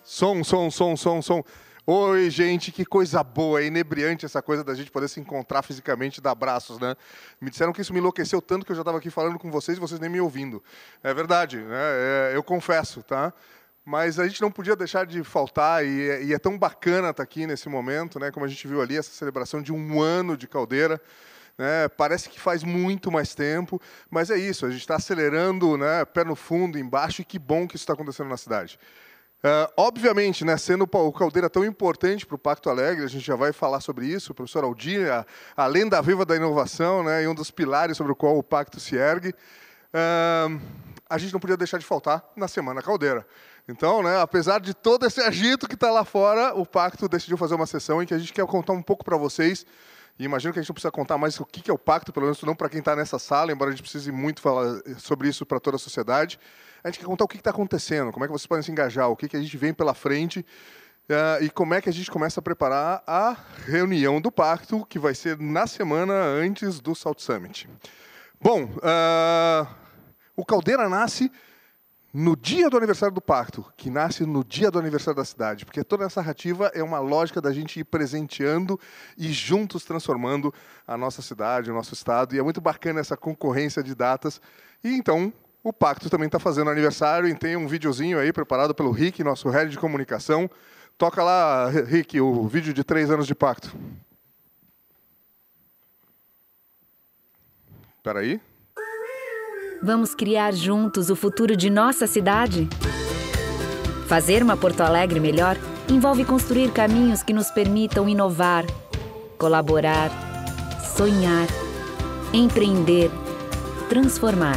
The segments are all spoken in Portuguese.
Som. Oi, gente, que coisa boa, é inebriante essa coisa da gente poder se encontrar fisicamente e dar abraços, né? Me disseram que isso me enlouqueceu tanto que eu já estava aqui falando com vocês e vocês nem me ouvindo. É verdade, né? Eu confesso, tá? Mas a gente não podia deixar de faltar e é tão bacana estar aqui nesse momento, né? Como a gente viu ali, essa celebração de 1 ano de Caldeira. Parece que faz muito mais tempo, mas é isso, a gente está acelerando, né, pé no fundo, embaixo, e que bom que isso está acontecendo na cidade. Obviamente, né, sendo o Caldeira tão importante para o Pacto Alegre, a gente já vai falar sobre isso, o professor Aldir, a lenda viva da inovação, né, e um dos pilares sobre o qual o Pacto se ergue, a gente não podia deixar de faltar na Semana Caldeira. Então, né, apesar de todo esse agito que está lá fora, o Pacto decidiu fazer uma sessão em que a gente quer contar um pouco para vocês. E imagino que a gente não precisa contar mais o que é o Pacto, pelo menos não para quem está nessa sala, embora a gente precise muito falar sobre isso para toda a sociedade. A gente quer contar o que está acontecendo, como é que vocês podem se engajar, o que a gente vem pela frente e como é que a gente começa a preparar a reunião do Pacto, que vai ser na semana antes do Salt Summit. Bom, o Caldeira nasce no dia do aniversário do Pacto, que nasce no dia do aniversário da cidade, porque toda essa narrativa é uma lógica da gente ir presenteando e juntos transformando a nossa cidade, o nosso estado, e é muito bacana essa concorrência de datas. E então, o Pacto também está fazendo aniversário, e tem um videozinho aí preparado pelo Rick, nosso head de comunicação. Toca lá, Rick, o vídeo de 3 anos de Pacto. Espera aí. Vamos criar juntos o futuro de nossa cidade? Fazer uma Porto Alegre melhor envolve construir caminhos que nos permitam inovar, colaborar, sonhar, empreender, transformar.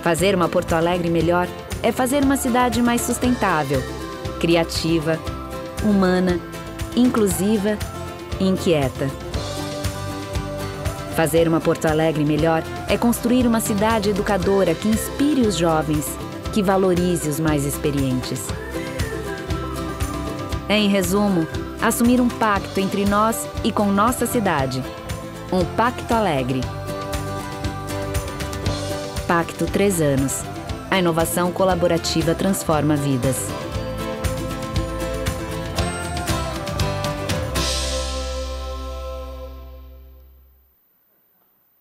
Fazer uma Porto Alegre melhor é fazer uma cidade mais sustentável, criativa, humana, inclusiva e inquieta. Fazer uma Porto Alegre melhor é construir uma cidade educadora que inspire os jovens, que valorize os mais experientes. É, em resumo, assumir um pacto entre nós e com nossa cidade. Um Pacto Alegre. Pacto 3 anos. A inovação colaborativa transforma vidas.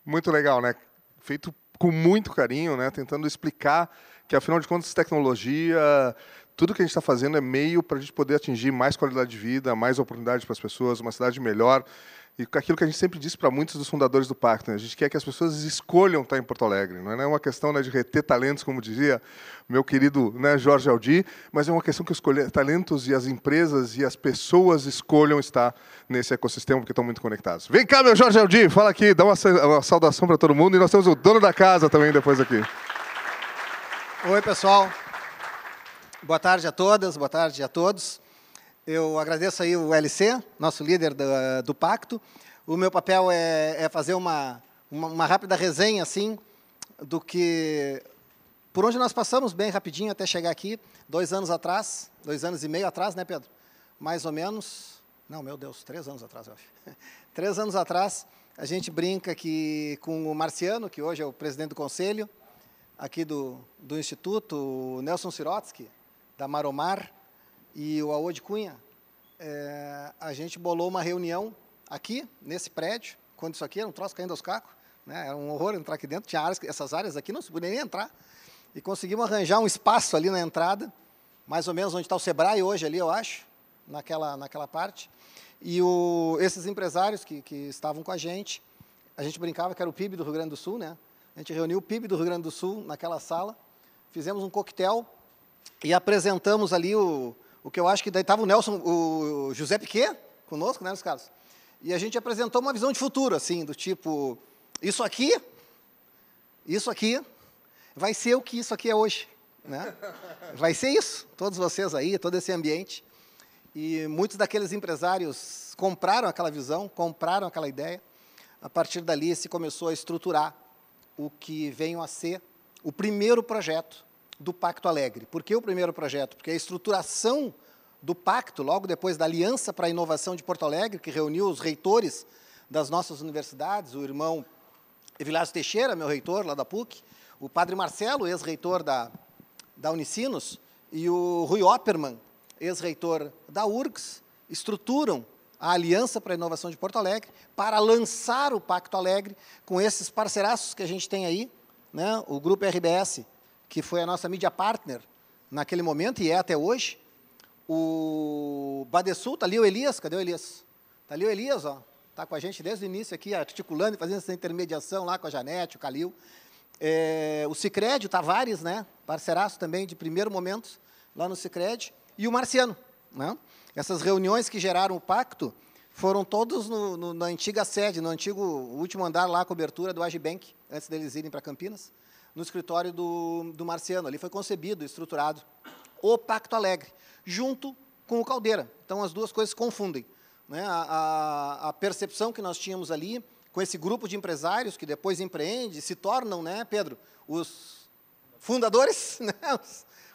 Muito legal, né? Feito com muito carinho, né? Tentando explicar que, afinal de contas, tecnologia, tudo que a gente está fazendo é meio para a gente poder atingir mais qualidade de vida, mais oportunidades para as pessoas, uma cidade melhor. E aquilo que a gente sempre disse para muitos dos fundadores do Pacto, né? A gente quer que as pessoas escolham estar em Porto Alegre. Não é uma questão, né, de reter talentos, como dizia meu querido, né, Jorge Aldir, mas é uma questão que os talentos e as empresas e as pessoas escolham estar nesse ecossistema, porque estão muito conectados. Vem cá, meu Jorge Aldir, fala aqui, dá uma saudação para todo mundo. E nós temos o dono da casa também depois aqui. Oi, pessoal. Boa tarde a todas, boa tarde a todos. Eu agradeço aí o LC, nosso líder do Pacto. O meu papel é fazer uma rápida resenha, assim, do que... Por onde nós passamos, bem rapidinho, até chegar aqui, 2 anos atrás, 2 anos e meio atrás, né, Pedro? Mais ou menos... Não, meu Deus, 3 anos atrás, eu acho. 3 anos atrás, a gente brinca que com o Marciano, que hoje é o presidente do conselho, aqui do Instituto, o Nelson Sirotsky, da Maromar, e o Aode Cunha, a gente bolou uma reunião aqui, nesse prédio, quando isso aqui era um troço caindo aos cacos, né? Era um horror entrar aqui dentro, tinha áreas, essas áreas aqui não se podia nem entrar, e conseguimos arranjar um espaço ali na entrada, mais ou menos onde está o Sebrae hoje ali, eu acho, naquela parte, e esses empresários que estavam com a gente brincava que era o PIB do Rio Grande do Sul, né? A gente reuniu o PIB do Rio Grande do Sul naquela sala, fizemos um coquetel e apresentamos ali o que eu acho que daí estava o Nelson, o José Piquet conosco, né, Luiz Carlos? E a gente apresentou uma visão de futuro, assim, do tipo, isso aqui isso aqui vai ser o que isso aqui é hoje, né? Vai ser isso, todos vocês aí, todo esse ambiente. E muitos daqueles empresários compraram aquela visão, compraram aquela ideia. A partir dali se começou a estruturar o que veio a ser o primeiro projeto do Pacto Alegre. Por que o primeiro projeto? Porque a estruturação do Pacto, logo depois da Aliança para a Inovação de Porto Alegre, que reuniu os reitores das nossas universidades, o irmão Evilásio Teixeira, meu reitor lá da PUC, o padre Marcelo, ex-reitor da Unicinos, e o Rui Oppermann, ex-reitor da URGS, estruturam a Aliança para a Inovação de Porto Alegre para lançar o Pacto Alegre com esses parceiraços que a gente tem aí, né? O Grupo RBS, que foi a nossa mídia partner naquele momento e é até hoje. O Badesul, está ali o Elias, cadê o Elias? Está ali o Elias, ó, está com a gente desde o início aqui, articulando e fazendo essa intermediação lá com a Janete, o Calil. O Sicredi, o Tavares, né? Parceiraço também de primeiro momento lá no Sicredi. E o Marciano, né? Essas reuniões que geraram o pacto foram todos na antiga sede, no antigo último andar lá, a cobertura do Agibank, antes deles irem para Campinas, no escritório do Marciano. Ali foi concebido, estruturado o Pacto Alegre, junto com o Caldeira. Então, as duas coisas se confundem, né? A percepção que nós tínhamos ali, com esse grupo de empresários que depois empreende, se tornam, né, Pedro, os fundadores, né?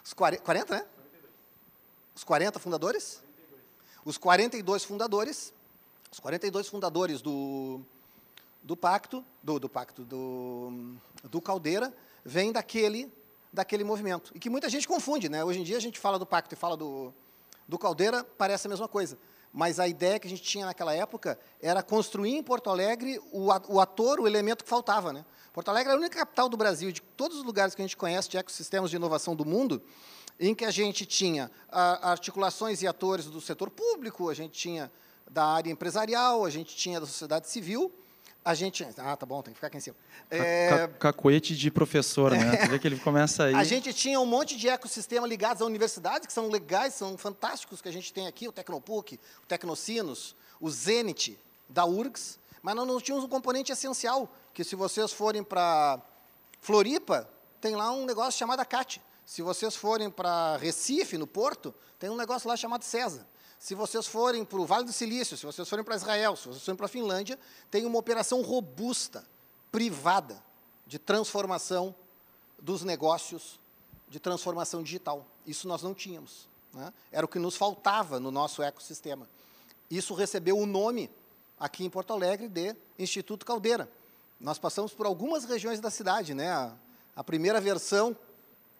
Os 40, né? Os 40 fundadores? Os 42 fundadores, do Pacto, do Caldeira, vêm daquele movimento. E que muita gente confunde, né? Hoje em dia a gente fala do Pacto e fala do Caldeira, parece a mesma coisa. Mas a ideia que a gente tinha naquela época era construir em Porto Alegre o ator, o elemento que faltava, né? Porto Alegre é a única capital do Brasil, de todos os lugares que a gente conhece de ecossistemas de inovação do mundo, em que a gente tinha articulações e atores do setor público, a gente tinha da área empresarial, a gente tinha da sociedade civil, a gente... Ah, tá bom, tem que ficar aqui em cima. Cacoete de professor, né? Você vê que ele começa aí... A gente tinha um monte de ecossistema ligados à universidade, que são legais, são fantásticos, que a gente tem aqui, o Tecnopuc, o Tecnocinos, o Zenit, da URGS, mas nós não tínhamos um componente essencial, que se vocês forem para Floripa, tem lá um negócio chamado CAT. Se vocês forem para Recife, no Porto, tem um negócio lá chamado CESA. Se vocês forem para o Vale do Silício, se vocês forem para Israel, se vocês forem para a Finlândia, tem uma operação robusta, privada, de transformação dos negócios, de transformação digital. Isso nós não tínhamos, né? Era o que nos faltava no nosso ecossistema. Isso recebeu o nome, aqui em Porto Alegre, de Instituto Caldeira. Nós passamos por algumas regiões da cidade, né? A primeira versão,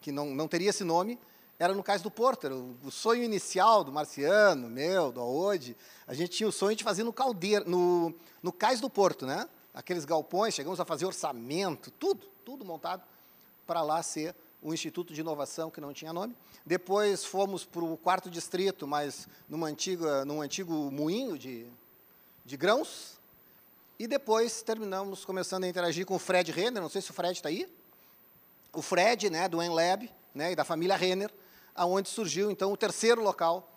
que não teria esse nome, era no Cais do Porto. Era o sonho inicial do Marciano, meu, do Aode. A gente tinha o sonho de fazer no Caldeira, no Cais do Porto, né? Aqueles galpões, chegamos a fazer orçamento, tudo montado para lá ser o Instituto de Inovação, que não tinha nome. Depois fomos para o 4º distrito, mas num antigo moinho de grãos. E depois terminamos começando a interagir com o Fred Renner, não sei se o Fred está aí. O Fred, né, do Enlab, né, e da família Renner, aonde surgiu, então, o terceiro local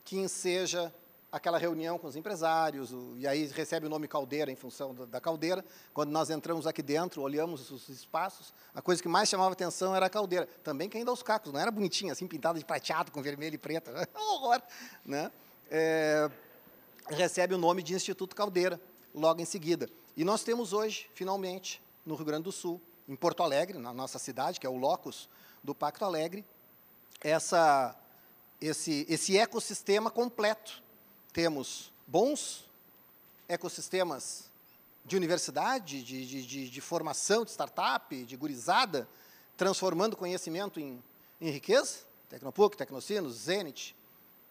que enseja aquela reunião com os empresários, e aí recebe o nome Caldeira em função da Caldeira. Quando nós entramos aqui dentro, olhamos os espaços, a coisa que mais chamava atenção era a Caldeira. Também quem dá os cacos, não era bonitinha, assim, pintada de prateado, com vermelho e preto, um horror, né? Recebe o nome de Instituto Caldeira, logo em seguida. E nós temos hoje, finalmente, no Rio Grande do Sul, em Porto Alegre, na nossa cidade, que é o locus do Pacto Alegre, esse ecossistema completo. Temos bons ecossistemas de universidade, de formação, de startup, de gurizada, transformando conhecimento em riqueza. Tecnopuc, Tecnocinos, Zenit,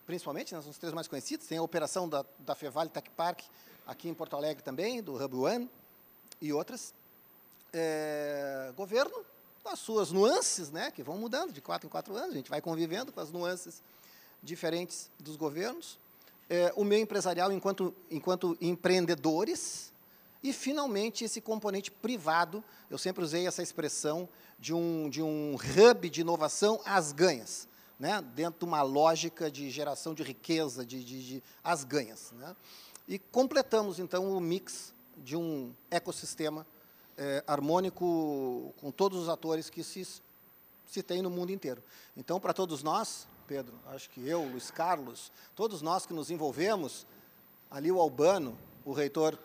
principalmente, né, são os três mais conhecidos. Tem a operação da Fevale Tech Park, aqui em Porto Alegre também, do Hub One, e outras. Governo, as suas nuances, né, que vão mudando de 4 em 4 anos, a gente vai convivendo com as nuances diferentes dos governos. O meio empresarial enquanto empreendedores, e, finalmente, esse componente privado. Eu sempre usei essa expressão de um hub de inovação às ganhas, né, dentro de uma lógica de geração de riqueza, às ganhas, né? E completamos, então, o mix de um ecossistema harmônico com todos os atores que se tem no mundo inteiro. Então, para todos nós, Pedro, acho que eu, Luiz Carlos, todos nós que nos envolvemos, ali o Albano, o reitor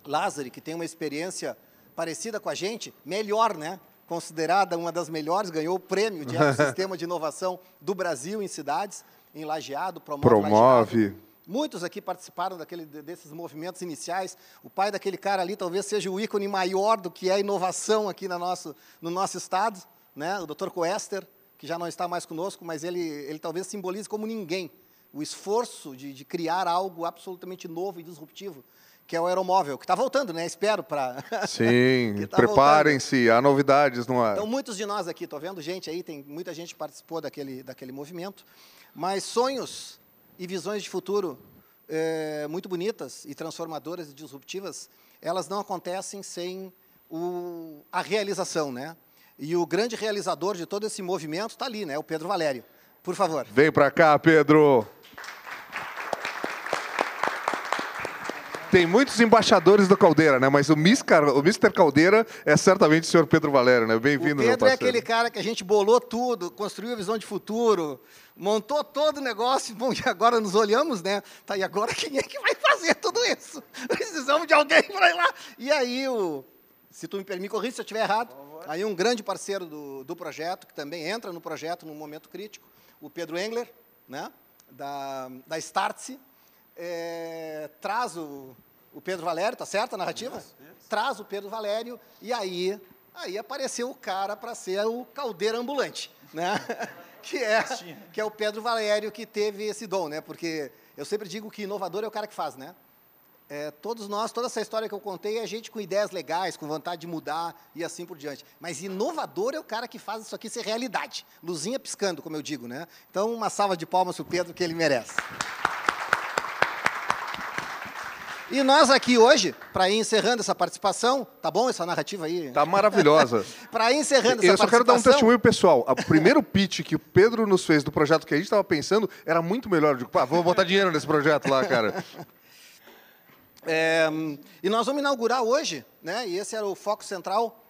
Lázari, que tem uma experiência parecida com a gente, melhor, né? Considerada uma das melhores, ganhou o prêmio de ecossistema de inovação do Brasil em cidades, em Lajeado, promove. Lajeado. Muitos aqui participaram desses movimentos iniciais. O pai daquele cara ali talvez seja o ícone maior do que é a inovação aqui no nosso estado, né? O Dr. Coester, que já não está mais conosco, mas ele talvez simbolize como ninguém o esforço de criar algo absolutamente novo e disruptivo, que é o aeromóvel, que está voltando, né? Espero para... Sim, preparem-se, há novidades no ar. Então, muitos de nós aqui, estou vendo gente aí, tem muita gente que participou daquele movimento, mas sonhos e visões de futuro muito bonitas e transformadoras e disruptivas, elas não acontecem sem a realização, né? E o grande realizador de todo esse movimento está ali, né? O Pedro Valério. Por favor. Vem para cá, Pedro. Tem muitos embaixadores do Caldeira, né? Mas o Mr. Caldeira é certamente o senhor Pedro Valério, né? Bem-vindo, meu parceiro. O Pedro é aquele cara que a gente bolou tudo, construiu a visão de futuro, montou todo o negócio. Bom, e agora nos olhamos, né? Tá, e agora quem é que vai fazer tudo isso? Precisamos de alguém para ir lá. E aí, se tu me corrija se eu estiver errado, aí um grande parceiro do projeto, que também entra no projeto num momento crítico, o Pedro Engler, né? Da Startse, traz o Pedro Valério, tá certo a narrativa? Isso. Traz o Pedro Valério e aí apareceu o cara para ser o Caldeira ambulante, né? que é o Pedro Valério que teve esse dom, né? Porque eu sempre digo que inovador é o cara que faz, né? Todos nós, toda essa história que eu contei é gente com ideias legais, com vontade de mudar e assim por diante. Mas inovador é o cara que faz isso aqui ser realidade. Luzinha piscando, como eu digo, né? Então, uma salva de palmas para o Pedro, que ele merece. E nós aqui hoje, para ir encerrando essa participação, tá bom essa narrativa aí? Tá maravilhosa. Para ir encerrando essa participação... Eu só quero dar um testemunho pessoal. O primeiro pitch que o Pedro nos fez do projeto que a gente estava pensando era muito melhor. Eu digo, vou botar dinheiro nesse projeto lá, cara. E nós vamos inaugurar hoje, né? E esse era o foco central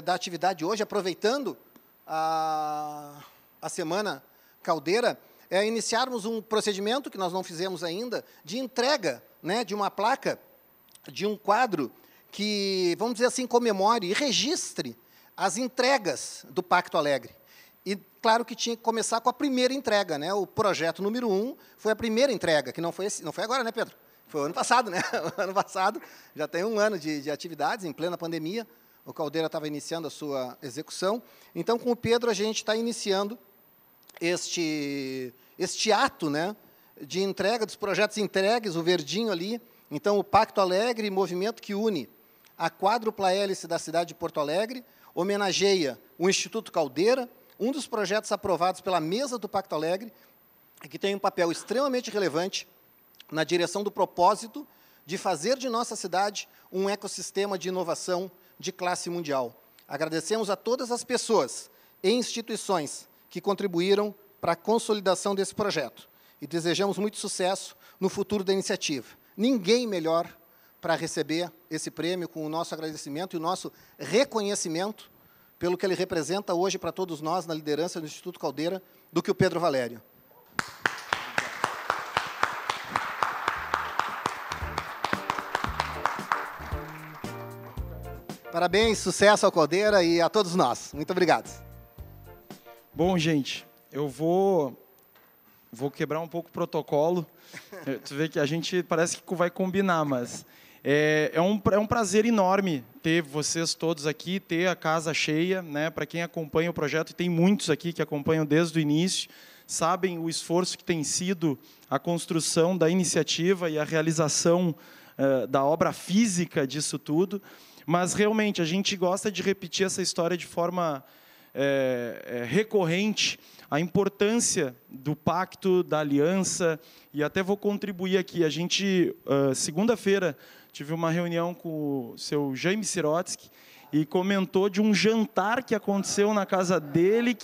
da atividade de hoje, aproveitando a Semana Caldeira, iniciarmos um procedimento que nós não fizemos ainda, de entrega, né, de uma placa, de um quadro que, vamos dizer assim, comemore e registre as entregas do Pacto Alegre. E, claro, que tinha que começar com a primeira entrega, né? O projeto número 1 foi a primeira entrega, que não foi agora, né, Pedro? Foi o ano passado, né? O ano passado, já tem um ano de atividades, em plena pandemia. O Caldeira estava iniciando a sua execução. Então, com o Pedro, a gente está iniciando este ato, né, de entrega dos projetos entregues, o verdinho ali. Então, o Pacto Alegre, movimento que une a quádrupla hélice da cidade de Porto Alegre, homenageia o Instituto Caldeira, um dos projetos aprovados pela mesa do Pacto Alegre, que tem um papel extremamente relevante na direção do propósito de fazer de nossa cidade um ecossistema de inovação de classe mundial. Agradecemos a todas as pessoas e instituições que contribuíram para a consolidação desse projeto e desejamos muito sucesso no futuro da iniciativa. Ninguém melhor para receber esse prêmio, com o nosso agradecimento e o nosso reconhecimento pelo que ele representa hoje para todos nós na liderança do Instituto Caldeira, do que o Pedro Valério. Parabéns, sucesso ao Caldeira e a todos nós. Muito obrigado. Bom, gente, eu vou quebrar um pouco o protocolo. Tu vê que a gente parece que vai combinar, mas é um prazer enorme ter vocês todos aqui, ter a casa cheia, né? Para quem acompanha o projeto, e tem muitos aqui que acompanham desde o início, sabem o esforço que tem sido a construção da iniciativa e a realização da obra física disso tudo. Mas, realmente, a gente gosta de repetir essa história de forma recorrente, a importância do pacto, da aliança, e até vou contribuir aqui. A gente, segunda-feira, tive uma reunião com o seu Jaime Sirotsky, e comentou de um jantar que aconteceu na casa dele.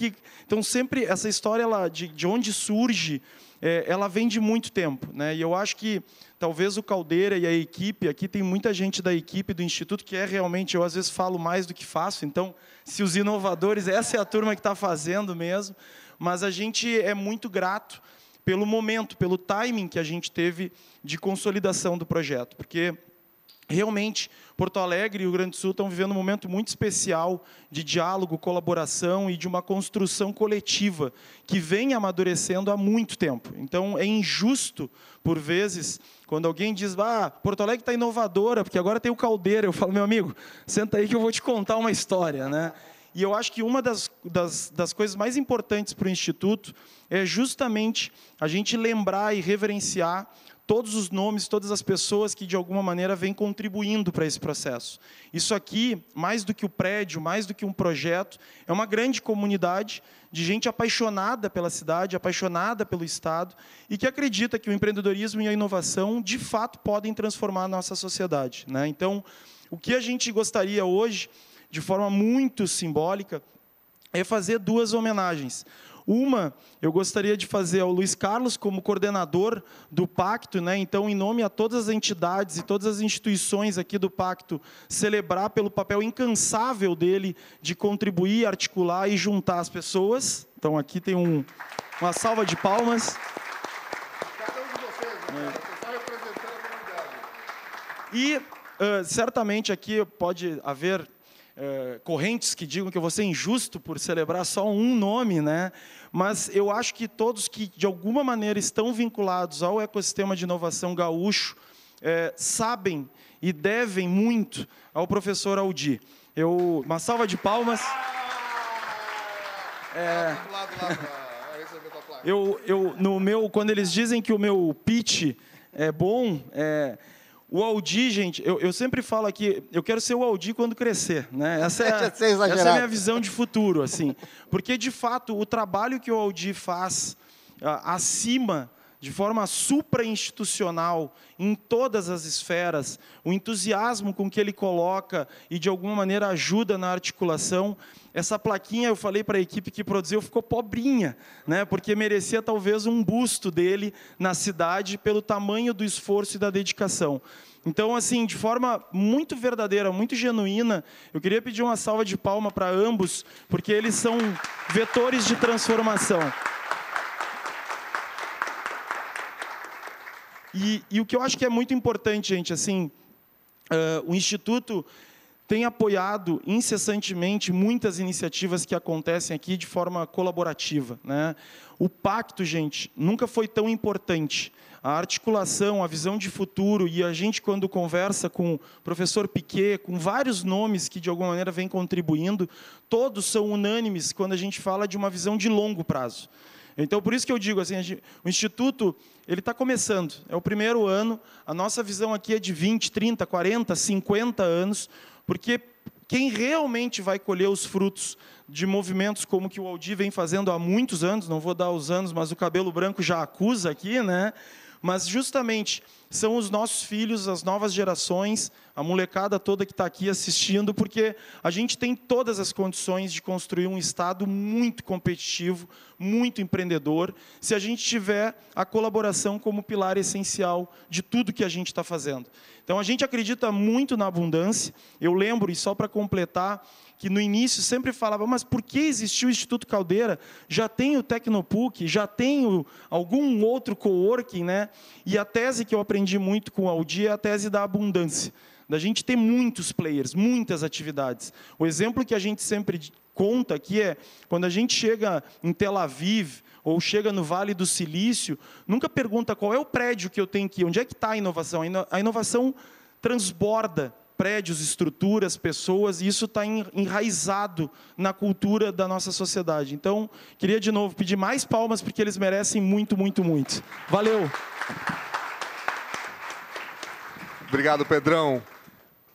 Então, sempre essa história de onde surge, ela vem de muito tempo, né? E eu acho que talvez o Caldeira e a equipe, aqui tem muita gente da equipe do Instituto que realmente, eu às vezes falo mais do que faço, então, se os inovadores, essa é a turma que está fazendo mesmo, mas a gente é muito grato pelo momento, pelo timing que a gente teve de consolidação do projeto, porque realmente, Porto Alegre e o Rio Grande do Sul estão vivendo um momento muito especial de diálogo, colaboração e de uma construção coletiva que vem amadurecendo há muito tempo. Então, é injusto, por vezes, quando alguém diz, Porto Alegre está inovadora, porque agora tem o Caldeira. Eu falo, meu amigo, senta aí que eu vou te contar uma história, né? E eu acho que uma das coisas mais importantes para o Instituto é justamente a gente lembrar e reverenciar todos os nomes, todas as pessoas que, de alguma maneira, vêm contribuindo para esse processo. Isso aqui, mais do que o prédio, mais do que um projeto, é uma grande comunidade de gente apaixonada pela cidade, apaixonada pelo Estado, e que acredita que o empreendedorismo e a inovação, de fato, podem transformar a nossa sociedade, né? Então, o que a gente gostaria hoje, de forma muito simbólica, é fazer 2 homenagens. Uma, eu gostaria de fazer ao Luiz Carlos como coordenador do Pacto, né? Então, em nome a todas as entidades e todas as instituições aqui do Pacto, celebrar pelo papel incansável dele de contribuir, articular e juntar as pessoas. Então, aqui tem uma salva de palmas. Cada um de vocês, né? Você está representando a comunidade. E, certamente, aqui pode haver correntes que digam que eu vou ser injusto por celebrar só um nome, né? Mas eu acho que todos que, de alguma maneira, estão vinculados ao ecossistema de inovação gaúcho sabem e devem muito ao professor Aldir. Uma salva de palmas. Quando eles dizem que o meu pitch é bom, o Aldir, gente, eu sempre falo aqui, eu quero ser o Aldir quando crescer, né? Essa é a minha visão de futuro, assim. Porque, de fato, o trabalho que o Aldir faz acima, de forma supra-institucional, em todas as esferas, o entusiasmo com que ele coloca e, de alguma maneira, ajuda na articulação. Essa plaquinha, eu falei para a equipe que produziu, ficou pobrinha, né? Porque merecia talvez um busto dele na cidade pelo tamanho do esforço e da dedicação. Então, assim, de forma muito verdadeira, muito genuína, eu queria pedir uma salva de palmas para ambos, porque eles são vetores de transformação. E o que eu acho que é muito importante, gente, assim, o Instituto tem apoiado incessantemente muitas iniciativas que acontecem aqui de forma colaborativa, né? O Pacto, gente, nunca foi tão importante. A articulação, a visão de futuro, e a gente, quando conversa com o professor Piquet, com vários nomes que, de alguma maneira, vêm contribuindo, todos são unânimes quando a gente fala de uma visão de longo prazo. Então, por isso que eu digo, assim, o Instituto ele está começando, é o primeiro ano, a nossa visão aqui é de 20, 30, 40, 50 anos, porque quem realmente vai colher os frutos de movimentos como que o Aldir vem fazendo há muitos anos, não vou dar os anos, mas o cabelo branco já acusa aqui, né? Mas justamente são os nossos filhos, as novas gerações, a molecada toda que está aqui assistindo, porque a gente tem todas as condições de construir um Estado muito competitivo, muito empreendedor, se a gente tiver a colaboração como pilar essencial de tudo que a gente está fazendo. Então, a gente acredita muito na abundância. Eu lembro, e só para completar, que no início sempre falava, mas por que existiu o Instituto Caldeira? Já tem o Tecnopuc, já tem algum outro coworking, né? E a tese que eu aprendi muito com o Aldir é a tese da abundância, da gente ter muitos players, muitas atividades. O exemplo que a gente sempre conta aqui é, quando a gente chega em Tel Aviv, ou chega no Vale do Silício, nunca pergunta qual é o prédio que eu tenho que ir, onde é que está a inovação? A inovação transborda prédios, estruturas, pessoas, e isso está enraizado na cultura da nossa sociedade. Então, queria de novo pedir mais palmas, porque eles merecem muito, muito, muito. Valeu! Obrigado, Pedrão.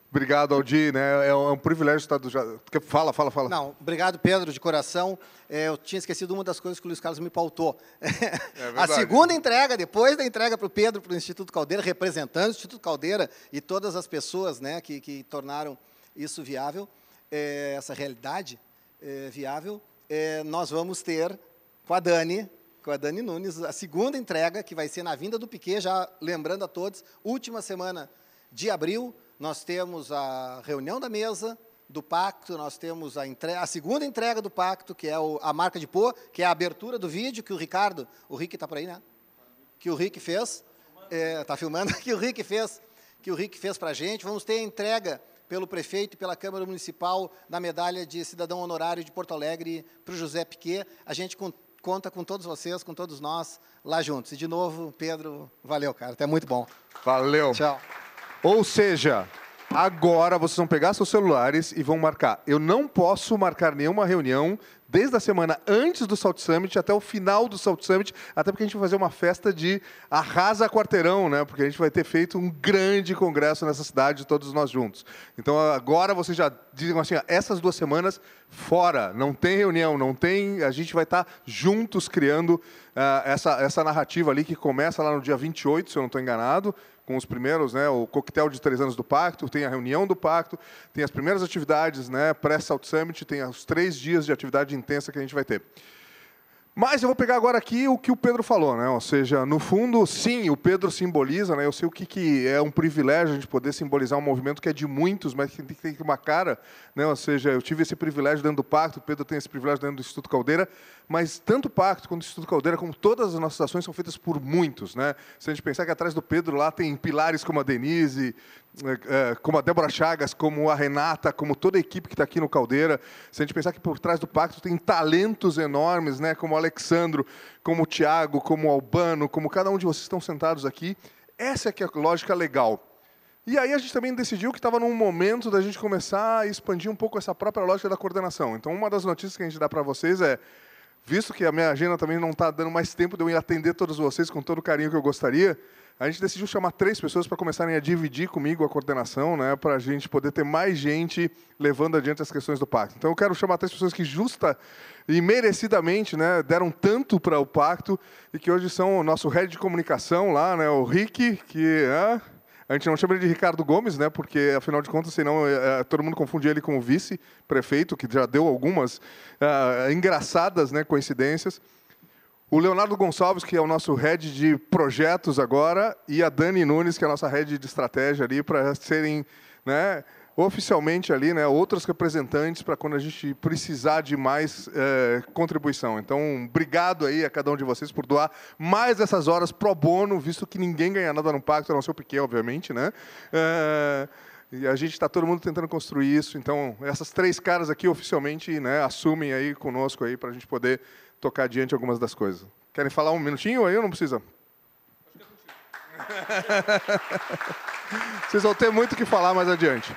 Obrigado, Aldir, né? É um privilégio estar do... Fala. Não, obrigado, Pedro, de coração. Eu tinha esquecido uma das coisas que o Luiz Carlos me pautou. A segunda entrega, depois da entrega para o Pedro, para o Instituto Caldeira, representando o Instituto Caldeira e todas as pessoas, né, que tornaram isso viável, essa realidade viável, nós vamos ter com a Dani Nunes, a segunda entrega, que vai ser na Vinda do Piquet, já lembrando a todos, última semana de abril, nós temos a reunião da mesa do pacto, nós temos a segunda entrega do pacto, que é a marca de Poa, que é a abertura do vídeo que o Rick está por aí, né? Que o Rick fez, está filmando, que o Rick fez para a gente. Vamos ter a entrega pelo prefeito e pela Câmara Municipal da medalha de cidadão honorário de Porto Alegre para o José Piquet. A gente conta com todos vocês, com todos nós lá juntos. E, de novo, Pedro, valeu, cara, até muito bom. Valeu. Tchau. Ou seja, agora vocês vão pegar seus celulares e vão marcar. Eu não posso marcar nenhuma reunião desde a semana antes do Salt Summit até o final do Salt Summit, até porque a gente vai fazer uma festa de arrasa quarteirão, né? Porque a gente vai ter feito um grande congresso nessa cidade, todos nós juntos. Então, agora vocês já dizem assim, essas 2 semanas, fora, não tem reunião, não tem... A gente vai estar juntos criando essa narrativa ali, que começa lá no dia 28, se eu não estou enganado, com os primeiros, né, o coquetel de 3 anos do Pacto, tem a reunião do Pacto, tem as primeiras atividades, né, pré-Salt Summit, tem os 3 dias de atividade intensa que a gente vai ter. Mas eu vou pegar agora aqui o que o Pedro falou, né? Ou seja, no fundo, sim, o Pedro simboliza, né? Eu sei o que é um privilégio a gente poder simbolizar um movimento que é de muitos, mas que tem que ter uma cara, né? Ou seja, eu tive esse privilégio dentro do Pacto, o Pedro tem esse privilégio dentro do Instituto Caldeira, mas tanto o Pacto quanto o Instituto Caldeira, como todas as nossas ações, são feitas por muitos, né? Se a gente pensar que atrás do Pedro lá tem pilares como a Denise, como a Débora Chagas, como a Renata, como toda a equipe que está aqui no Caldeira. Se a gente pensar que por trás do Pacto tem talentos enormes, né, como o Alexandro, como o Tiago, como o Albano, como cada um de vocês estão sentados aqui, essa é que é a lógica legal. E aí a gente também decidiu que estava num momento da gente começar a expandir um pouco essa própria lógica da coordenação. Então, uma das notícias que a gente dá para vocês é, visto que a minha agenda também não está dando mais tempo de eu ir atender todos vocês com todo o carinho que eu gostaria, a gente decidiu chamar 3 pessoas para começarem a dividir comigo a coordenação, né, para a gente poder ter mais gente levando adiante as questões do Pacto. Então, eu quero chamar 3 pessoas que justa e merecidamente, né, deram tanto para o Pacto e que hoje são o nosso head de comunicação lá, né, o Rick, que... a gente não chama ele de Ricardo Gomes, né, porque, afinal de contas, senão todo mundo confunde ele com o vice-prefeito, que já deu algumas engraçadas, né, coincidências. O Leonardo Gonçalves, que é o nosso head de projetos agora, e a Dani Nunes, que é a nossa head de estratégia ali, para serem, né, oficialmente ali, né, outros representantes para quando a gente precisar de mais contribuição. Então, obrigado aí a cada um de vocês por doar mais essas horas pro bono, visto que ninguém ganha nada no Pacto, a não ser o Piquet, obviamente, né? E a gente está todo mundo tentando construir isso. Então, essas 3 caras aqui oficialmente, né, assumem aí conosco aí para a gente poder tocar adiante algumas das coisas. Querem falar um minutinho aí ou não precisa? Vocês vão ter muito o que falar mais adiante.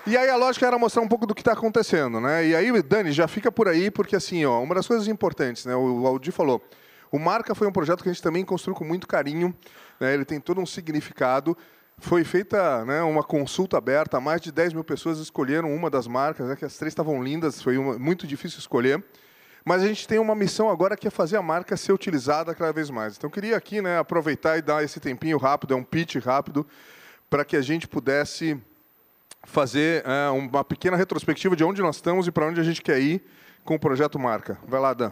E aí a lógica era mostrar um pouco do que está acontecendo, né? E aí, Dani, já fica por aí, porque assim, ó, uma das coisas importantes, né? O Aldir falou, o Marca foi um projeto que a gente também construiu com muito carinho, né? Ele tem todo um significado. Foi feita, né, uma consulta aberta, mais de 10 mil pessoas escolheram uma das marcas, né, que as 3 estavam lindas, foi muito difícil escolher. Mas a gente tem uma missão agora que é fazer a marca ser utilizada cada vez mais. Então, eu queria aqui, né, aproveitar e dar esse tempinho rápido, um pitch rápido, para que a gente pudesse fazer uma pequena retrospectiva de onde nós estamos e para onde a gente quer ir com o projeto Marca. Vai lá, Dan.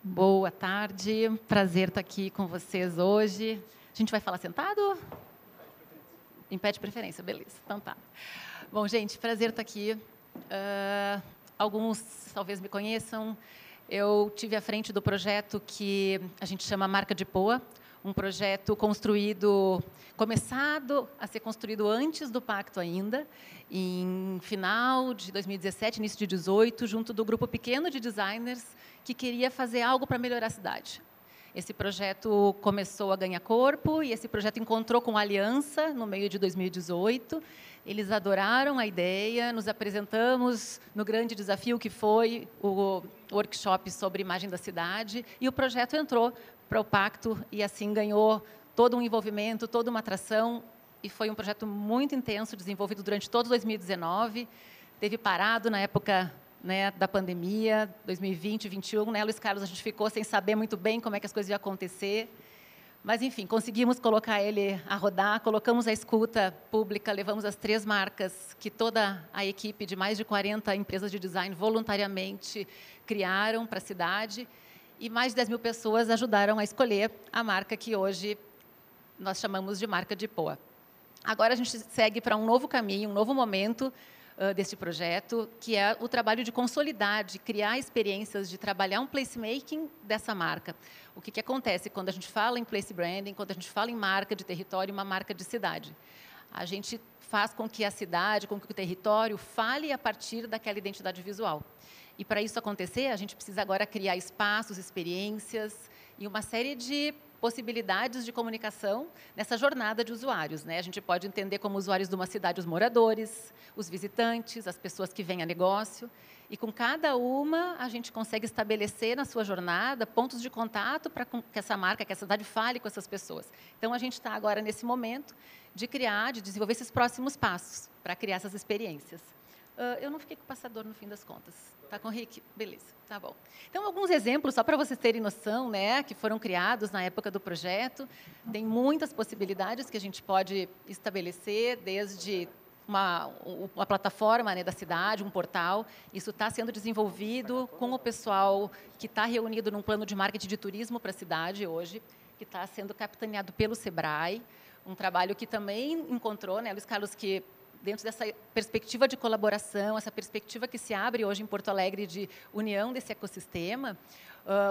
Boa tarde, prazer estar aqui com vocês hoje. A gente vai falar sentado? Em pé de preferência, beleza. Então tá. Bom, gente, prazer estar aqui. Alguns talvez me conheçam. Eu tive à frente do projeto que a gente chama Marca de Poa, um projeto começado a ser construído antes do Pacto ainda, em final de 2017, início de 2018, junto do grupo pequeno de designers que queria fazer algo para melhorar a cidade. Esse projeto começou a ganhar corpo e esse projeto encontrou com a Aliança no meio de 2018. Eles adoraram a ideia, nos apresentamos no grande desafio que foi o workshop sobre imagem da cidade e o projeto entrou para o Pacto e assim ganhou todo um envolvimento, toda uma atração e foi um projeto muito intenso, desenvolvido durante todo 2019. Teve parado na época, né, da pandemia, 2020, 2021, né, Luiz Carlos, a gente ficou sem saber muito bem como é que as coisas iam acontecer, Mas, enfim, conseguimos colocar ele a rodar, colocamos a escuta pública, levamos as 3 marcas que toda a equipe de mais de 40 empresas de design voluntariamente criaram para a cidade, e mais de 10 mil pessoas ajudaram a escolher a marca que hoje nós chamamos de marca de Poa. Agora a gente segue para um novo caminho, um novo momento deste projeto, que é o trabalho de consolidar, de criar experiências, de trabalhar um placemaking dessa marca. O que acontece quando a gente fala em place branding, quando a gente fala em marca de território, uma marca de cidade? A gente faz com que a cidade, com que o território fale a partir daquela identidade visual. E, para isso acontecer, a gente precisa agora criar espaços, experiências e uma série de possibilidades de comunicação nessa jornada de usuários, né? A gente pode entender como usuários de uma cidade os moradores, os visitantes, as pessoas que vêm a negócio. E, com cada uma, a gente consegue estabelecer na sua jornada pontos de contato para que essa marca, que a cidade fale com essas pessoas. Então, a gente está agora nesse momento de criar, de desenvolver esses próximos passos para criar essas experiências. Eu não fiquei com o passador no fim das contas. Está com o Rick? Beleza, tá bom. Então, alguns exemplos, só para vocês terem noção, né, que foram criados na época do projeto. Tem muitas possibilidades que a gente pode estabelecer, desde uma plataforma, né, da cidade, um portal. Isso está sendo desenvolvido com o pessoal que está reunido num plano de marketing de turismo para a cidade hoje, que está sendo capitaneado pelo Sebrae. Um trabalho que também encontrou, né, Luiz Carlos, que dentro dessa perspectiva de colaboração, essa perspectiva que se abre hoje em Porto Alegre de união desse ecossistema,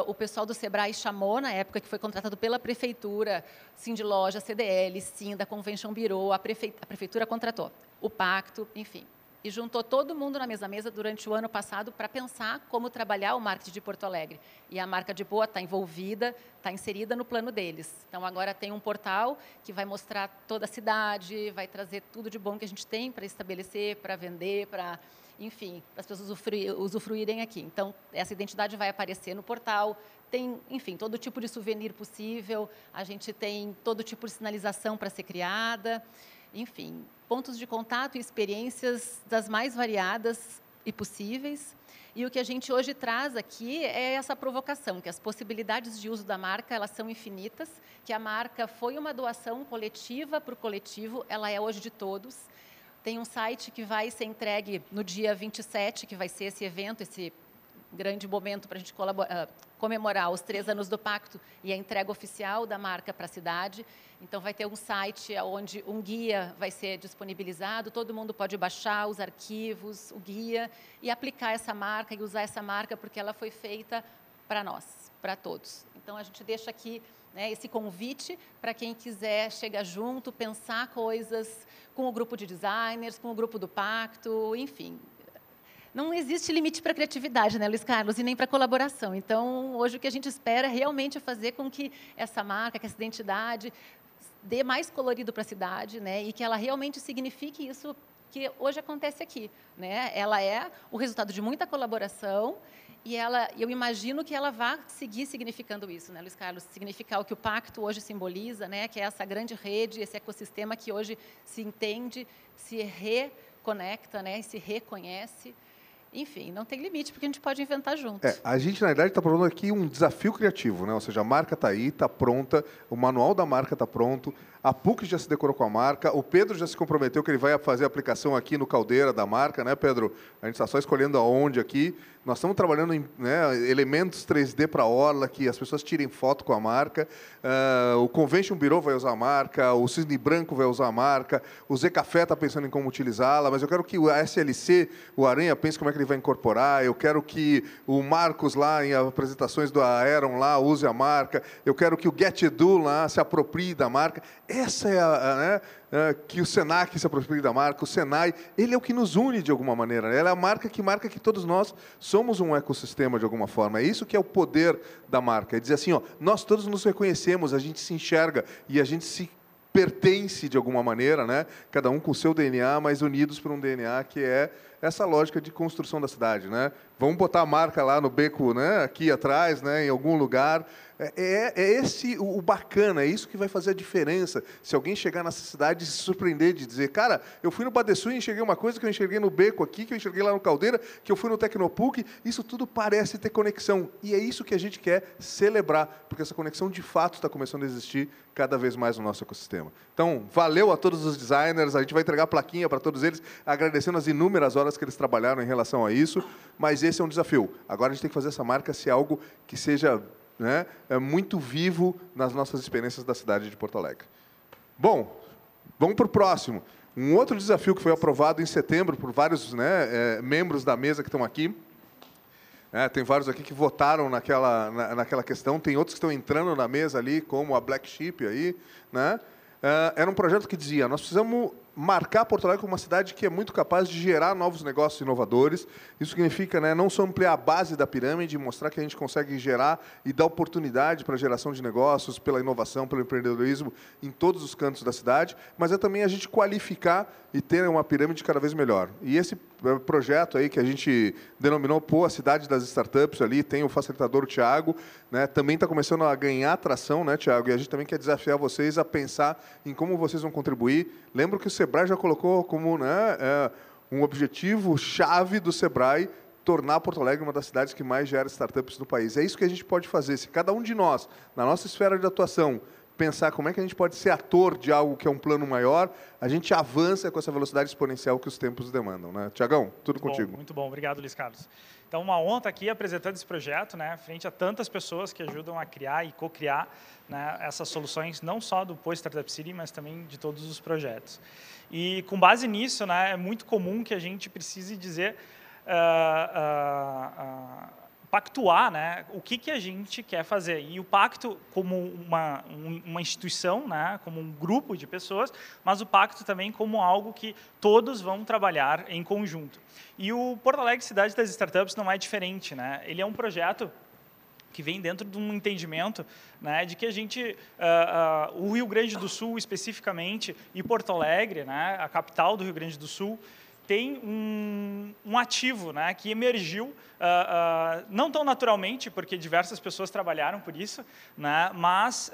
o pessoal do Sebrae chamou, na época que foi contratado pela Prefeitura, Sindiloja, CDL, Sinda, Convention Bureau, a Prefeitura contratou o Pacto, enfim. E juntou todo mundo na mesma mesa durante o ano passado para pensar como trabalhar o marketing de Porto Alegre. E a marca de Poa está envolvida, está inserida no plano deles. Então, agora tem um portal que vai mostrar toda a cidade, vai trazer tudo de bom que a gente tem para estabelecer, para vender, para, enfim, para as pessoas usufruírem aqui. Então, essa identidade vai aparecer no portal. Tem, enfim, todo tipo de souvenir possível. A gente tem todo tipo de sinalização para ser criada. Enfim, pontos de contato e experiências das mais variadas e possíveis. E o que a gente hoje traz aqui é essa provocação, que as possibilidades de uso da marca, elas são infinitas, que a marca foi uma doação coletiva para o coletivo, ela é hoje de todos. Tem um site que vai ser entregue no dia 27, que vai ser esse evento, esse grande momento para a gente comemorar os 3 anos do Pacto e a entrega oficial da marca para a cidade. Então, vai ter um site onde um guia vai ser disponibilizado, todo mundo pode baixar os arquivos, o guia, e aplicar essa marca e usar essa marca, porque ela foi feita para nós, para todos. Então, a gente deixa aqui, né, esse convite para quem quiser chegar junto, pensar coisas com o grupo de designers, com o grupo do Pacto, enfim. Não existe limite para a criatividade, né, Luiz Carlos, e nem para a colaboração. Então, hoje, o que a gente espera realmente é fazer com que essa marca, que essa identidade dê mais colorido para a cidade, né, e que ela realmente signifique isso que hoje acontece aqui, né? Ela é o resultado de muita colaboração e eu imagino que ela vá seguir significando isso, né, Luiz Carlos? Significar o que o Pacto hoje simboliza, né, que é essa grande rede, esse ecossistema que hoje se entende, se reconecta, né, e se reconhece. Enfim, não tem limite, porque a gente pode inventar junto. A gente, na verdade, está propondo aqui um desafio criativo, né? Ou seja, a marca está aí, está pronta, o manual da marca está pronto, a PUC já se decorou com a marca, o Pedro já se comprometeu que ele vai fazer a aplicação aqui no Caldeira da marca, né, Pedro? A gente está só escolhendo aonde aqui. Nós estamos trabalhando em, né, elementos 3D para a orla, que as pessoas tirem foto com a marca. O Convention Bureau vai usar a marca, o Cisne Branco vai usar a marca, o Zé Café está pensando em como utilizá-la, mas eu quero que o SLC, o Aranha, pense como é que ele vai incorporar. Eu quero que o Marcos, lá em apresentações do Aeron, lá, use a marca. Eu quero que o GetEdu lá se aproprie da marca. Essa é que o Senac se aproprie da marca, o Senai, ele é o que nos une de alguma maneira. Ela é a marca que todos nós somos um ecossistema de alguma forma. É isso que é o poder da marca. É dizer assim, ó, nós todos nos reconhecemos, a gente se enxerga e a gente se pertence de alguma maneira, né? Cada um com o seu DNA, mas unidos por um DNA que é essa lógica de construção da cidade, né? Vamos botar a marca lá no beco, né? Aqui atrás, né? Em algum lugar. É esse o bacana, é isso que vai fazer a diferença. Se alguém chegar nessa cidade e se surpreender de dizer, cara, eu fui no Badesul e enxerguei uma coisa que eu enxerguei no Beco aqui, que eu enxerguei lá no Caldeira, que eu fui no Tecnopuc, isso tudo parece ter conexão. E é isso que a gente quer celebrar, porque essa conexão de fato está começando a existir cada vez mais no nosso ecossistema. Então, valeu a todos os designers, a gente vai entregar plaquinha para todos eles, agradecendo as inúmeras horas que eles trabalharam em relação a isso, mas esse é um desafio. Agora a gente tem que fazer essa marca ser algo que seja, né, muito vivo nas nossas experiências da cidade de Porto Alegre. Bom, vamos para o próximo. Um outro desafio que foi aprovado em setembro por vários, né, membros da mesa que estão aqui. Tem vários aqui que votaram naquela questão, tem outros que estão entrando na mesa ali, como a Black Sheep aí, né? Era um projeto que dizia, nós precisamos marcar Porto Alegre como uma cidade que é muito capaz de gerar novos negócios inovadores. Isso significa, né, não só ampliar a base da pirâmide, mostrar que a gente consegue gerar e dar oportunidade para a geração de negócios, pela inovação, pelo empreendedorismo em todos os cantos da cidade, mas é também a gente qualificar e ter uma pirâmide cada vez melhor. E esse projeto aí que a gente denominou a cidade das startups ali, tem o facilitador o Thiago, né, também está começando a ganhar atração, né, Thiago? E a gente também quer desafiar vocês a pensar em como vocês vão contribuir. Lembro que o Sebrae já colocou como, né, um objetivo-chave do Sebrae tornar Porto Alegre uma das cidades que mais gera startups no país. É isso que a gente pode fazer. Se cada um de nós, na nossa esfera de atuação, pensar como é que a gente pode ser ator de algo que é um plano maior, a gente avança com essa velocidade exponencial que os tempos demandam, né? Tiagão, tudo contigo. Muito bom. Obrigado, Luiz Carlos. Então, uma honra estar aqui apresentando esse projeto, né, frente a tantas pessoas que ajudam a criar e co-criar, né, essas soluções, não só do Pô Startup City, mas também de todos os projetos. E, com base nisso, né, é muito comum que a gente precise dizer, pactuar, né, o que a gente quer fazer. E o pacto como uma instituição, né, como um grupo de pessoas, mas o pacto também como algo que todos vão trabalhar em conjunto. E o Porto Alegre Cidade das Startups não é diferente, né? Ele é um projeto que vem dentro de um entendimento, né, de que a gente, o Rio Grande do Sul especificamente, e Porto Alegre, né, a capital do Rio Grande do Sul, tem um ativo, né, que emergiu, não tão naturalmente, porque diversas pessoas trabalharam por isso, né, mas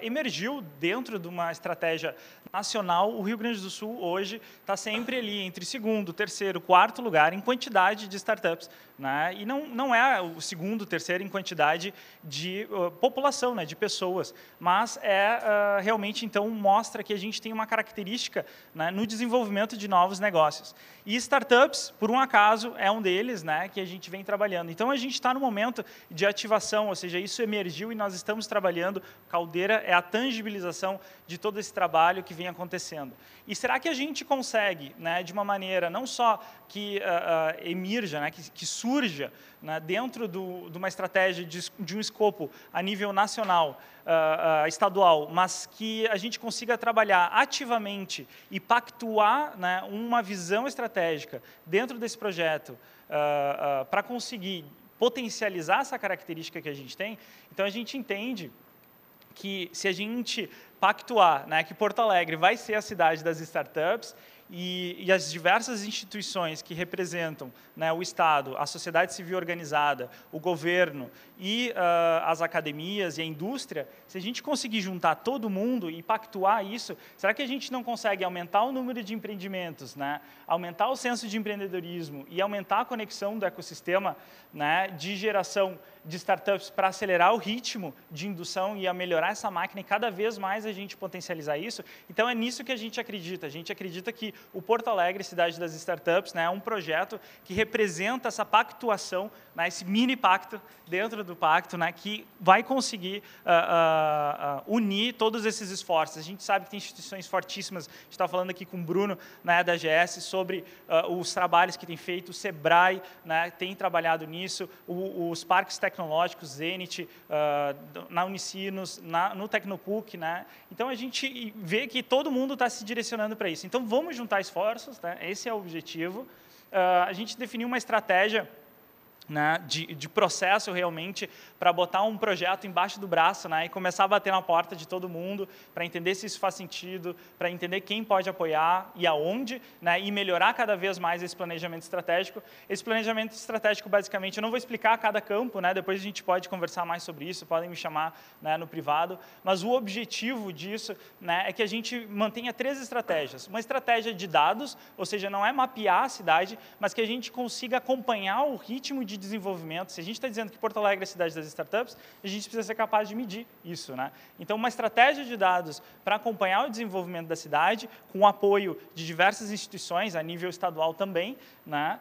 emergiu dentro de uma estratégia nacional. O Rio Grande do Sul hoje está sempre ali entre segundo, terceiro, quarto lugar em quantidade de startups, né, e não é o segundo, terceiro em quantidade de população, né, de pessoas, mas realmente, então, mostra que a gente tem uma característica, né, no desenvolvimento de novos negócios. E startups, por um acaso, é um deles, né, que a gente vem trabalhando. Então, a gente está no momento de ativação, ou seja, isso emergiu e nós estamos trabalhando. Caldeira é a tangibilização de todo esse trabalho que vem acontecendo. E será que a gente consegue, né, de uma maneira não só que emerja, né, que surja, né, dentro de uma estratégia de um escopo a nível nacional, estadual, mas que a gente consiga trabalhar ativamente e pactuar, né, uma visão estratégica dentro desse projeto para conseguir potencializar essa característica que a gente tem. Então, a gente entende que se a gente pactuar, né, que Porto Alegre vai ser a cidade das startups, e as diversas instituições que representam, né, o Estado, a sociedade civil organizada, o governo e as academias e a indústria, se a gente conseguir juntar todo mundo e pactuar isso, será que a gente não consegue aumentar o número de empreendimentos, né, aumentar o senso de empreendedorismo e aumentar a conexão do ecossistema, né, de geração de startups para acelerar o ritmo de indução e a melhorar essa máquina e cada vez mais a gente potencializar isso? Então, é nisso que a gente acredita. A gente acredita que o Porto Alegre, Cidade das Startups, né, é um projeto que representa essa pactuação, né, esse mini pacto dentro do pacto, né, que vai conseguir unir todos esses esforços. A gente sabe que tem instituições fortíssimas. A gente está falando aqui com o Bruno, né, da GS, sobre os trabalhos que tem feito. O Sebrae, né, tem trabalhado nisso. Os parques tecnológicos, Zenit, na Unicinos, no Tecnopuc, né? Então, a gente vê que todo mundo está se direcionando para isso. Então, vamos juntar esforços, né? Esse é o objetivo. A gente definiu uma estratégia né, de processo realmente para botar um projeto embaixo do braço, né, e começar a bater na porta de todo mundo para entender se isso faz sentido, para entender quem pode apoiar e aonde, né, e melhorar cada vez mais esse planejamento estratégico. Esse planejamento estratégico, basicamente, eu não vou explicar cada campo, né, depois a gente pode conversar mais sobre isso, podem me chamar, né, no privado, mas o objetivo disso, né, é que a gente mantenha 3 estratégias. Uma estratégia de dados, ou seja, não é mapear a cidade, mas que a gente consiga acompanhar o ritmo de desenvolvimento. Se a gente está dizendo que Porto Alegre é a cidade das startups, a gente precisa ser capaz de medir isso, né? Então, uma estratégia de dados para acompanhar o desenvolvimento da cidade, com o apoio de diversas instituições, a nível estadual também, né?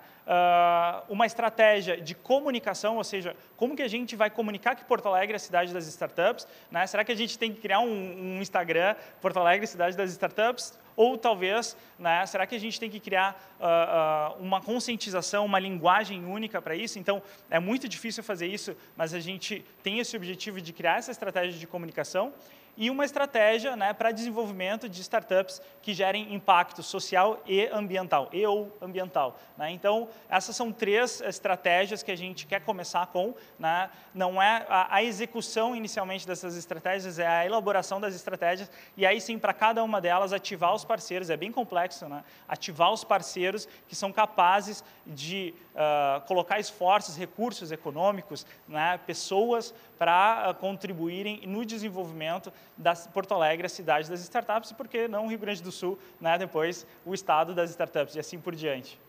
Uma estratégia de comunicação, ou seja, como que a gente vai comunicar que Porto Alegre é a cidade das startups, né? Será que a gente tem que criar um Instagram, Porto Alegre, cidade das startups? Ou talvez, né, será que a gente tem que criar uma conscientização, uma linguagem única para isso? Então, é muito difícil fazer isso, mas a gente tem esse objetivo de criar essa estratégia de comunicação e uma estratégia, né, para desenvolvimento de startups que gerem impacto social e ambiental, né? Então, essas são 3 estratégias que a gente quer começar com, né? Não é a execução inicialmente dessas estratégias, é a elaboração das estratégias, e aí sim, para cada uma delas, ativar os parceiros, é bem complexo, né? Ativar os parceiros que são capazes de colocar esforços, recursos econômicos, né, pessoas para contribuírem no desenvolvimento da Porto Alegre, a cidade das startups, e por que não o Rio Grande do Sul, né, depois o estado das startups, e assim por diante.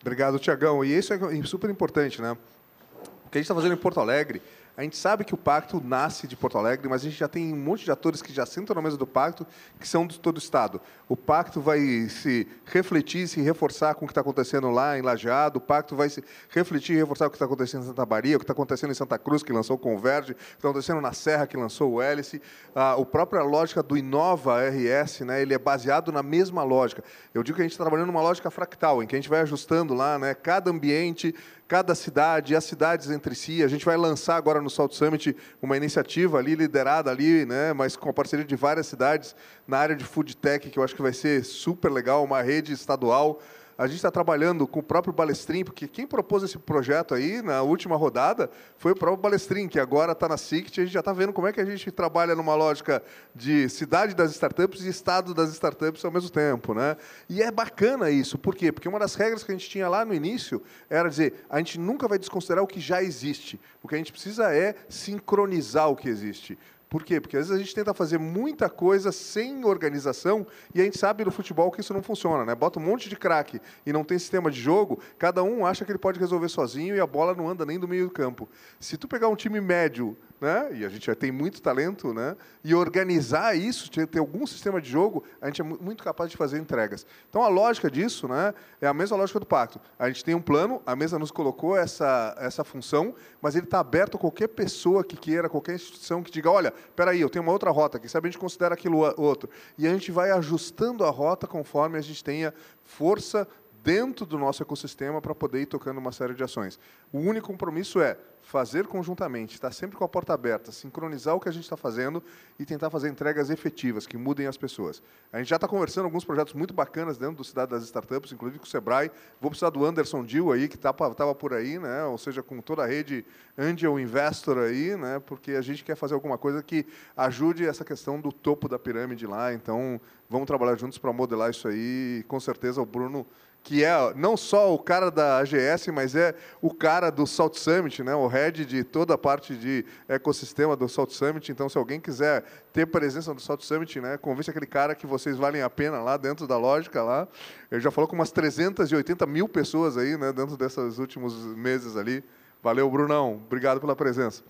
Obrigado, Tiagão. E isso é super importante, né? O que a gente está fazendo em Porto Alegre, a gente sabe que o pacto nasce de Porto Alegre, mas a gente já tem um monte de atores que já sentam na mesa do pacto, que são de todo o estado. O pacto vai se refletir, se reforçar com o que está acontecendo lá em Lajeado, o pacto vai se refletir e reforçar o que está acontecendo em Santa Maria, o que está acontecendo em Santa Cruz, que lançou o Converge, o que está acontecendo na Serra, que lançou o Hélice. A própria lógica do Inova RS, né, ele é baseado na mesma lógica. Eu digo que a gente está trabalhando numa lógica fractal, em que a gente vai ajustando lá, né, cada ambiente, cada cidade, as cidades entre si. A gente vai lançar agora no Salt Summit uma iniciativa ali, liderada ali, né, mas com a parceria de várias cidades na área de food tech, que eu acho que vai ser super legal, uma rede estadual. A gente está trabalhando com o próprio Balestrin, porque quem propôs esse projeto aí, na última rodada, foi o próprio Balestrin, que agora está na SICT, e a gente já está vendo como é que a gente trabalha numa lógica de cidade das startups e estado das startups ao mesmo tempo, né? E é bacana isso. Por quê? Porque uma das regras que a gente tinha lá no início era dizer, a gente nunca vai desconsiderar o que já existe. O que a gente precisa é sincronizar o que existe. Por quê? Porque às vezes a gente tenta fazer muita coisa sem organização e a gente sabe no futebol que isso não funciona, né? Bota um monte de craque e não tem sistema de jogo, cada um acha que ele pode resolver sozinho e a bola não anda nem do meio do campo. Se tu pegar um time médio, né, e a gente já tem muito talento, né, e organizar isso, ter algum sistema de jogo, a gente é muito capaz de fazer entregas. Então, a lógica disso, né, é a mesma lógica do pacto. A gente tem um plano, a mesa nos colocou essa função, mas ele está aberto a qualquer pessoa que queira, qualquer instituição que diga, olha, espera aí, eu tenho uma outra rota, quem sabe a gente considera aquilo outro. E a gente vai ajustando a rota conforme a gente tenha força dentro do nosso ecossistema para poder ir tocando uma série de ações. O único compromisso é fazer conjuntamente, estar sempre com a porta aberta, sincronizar o que a gente está fazendo e tentar fazer entregas efetivas, que mudem as pessoas. A gente já está conversando alguns projetos muito bacanas dentro do Cidade das Startups, inclusive com o Sebrae. Vou precisar do Anderson Dill aí, que estava por aí, né? Ou seja, com toda a rede Angel Investor aí, né? Porque a gente quer fazer alguma coisa que ajude essa questão do topo da pirâmide lá. Então, vamos trabalhar juntos para modelar isso aí. E, com certeza, o Bruno, que é não só o cara da AGS, mas é o cara do Salt Summit, né? O head de toda a parte de ecossistema do Salt Summit. Então, se alguém quiser ter presença no Salt Summit, né, convence aquele cara que vocês valem a pena lá dentro da lógica lá. Ele já falou com umas 380 mil pessoas aí, né, dentro desses últimos meses ali. Valeu, Brunão. Obrigado pela presença.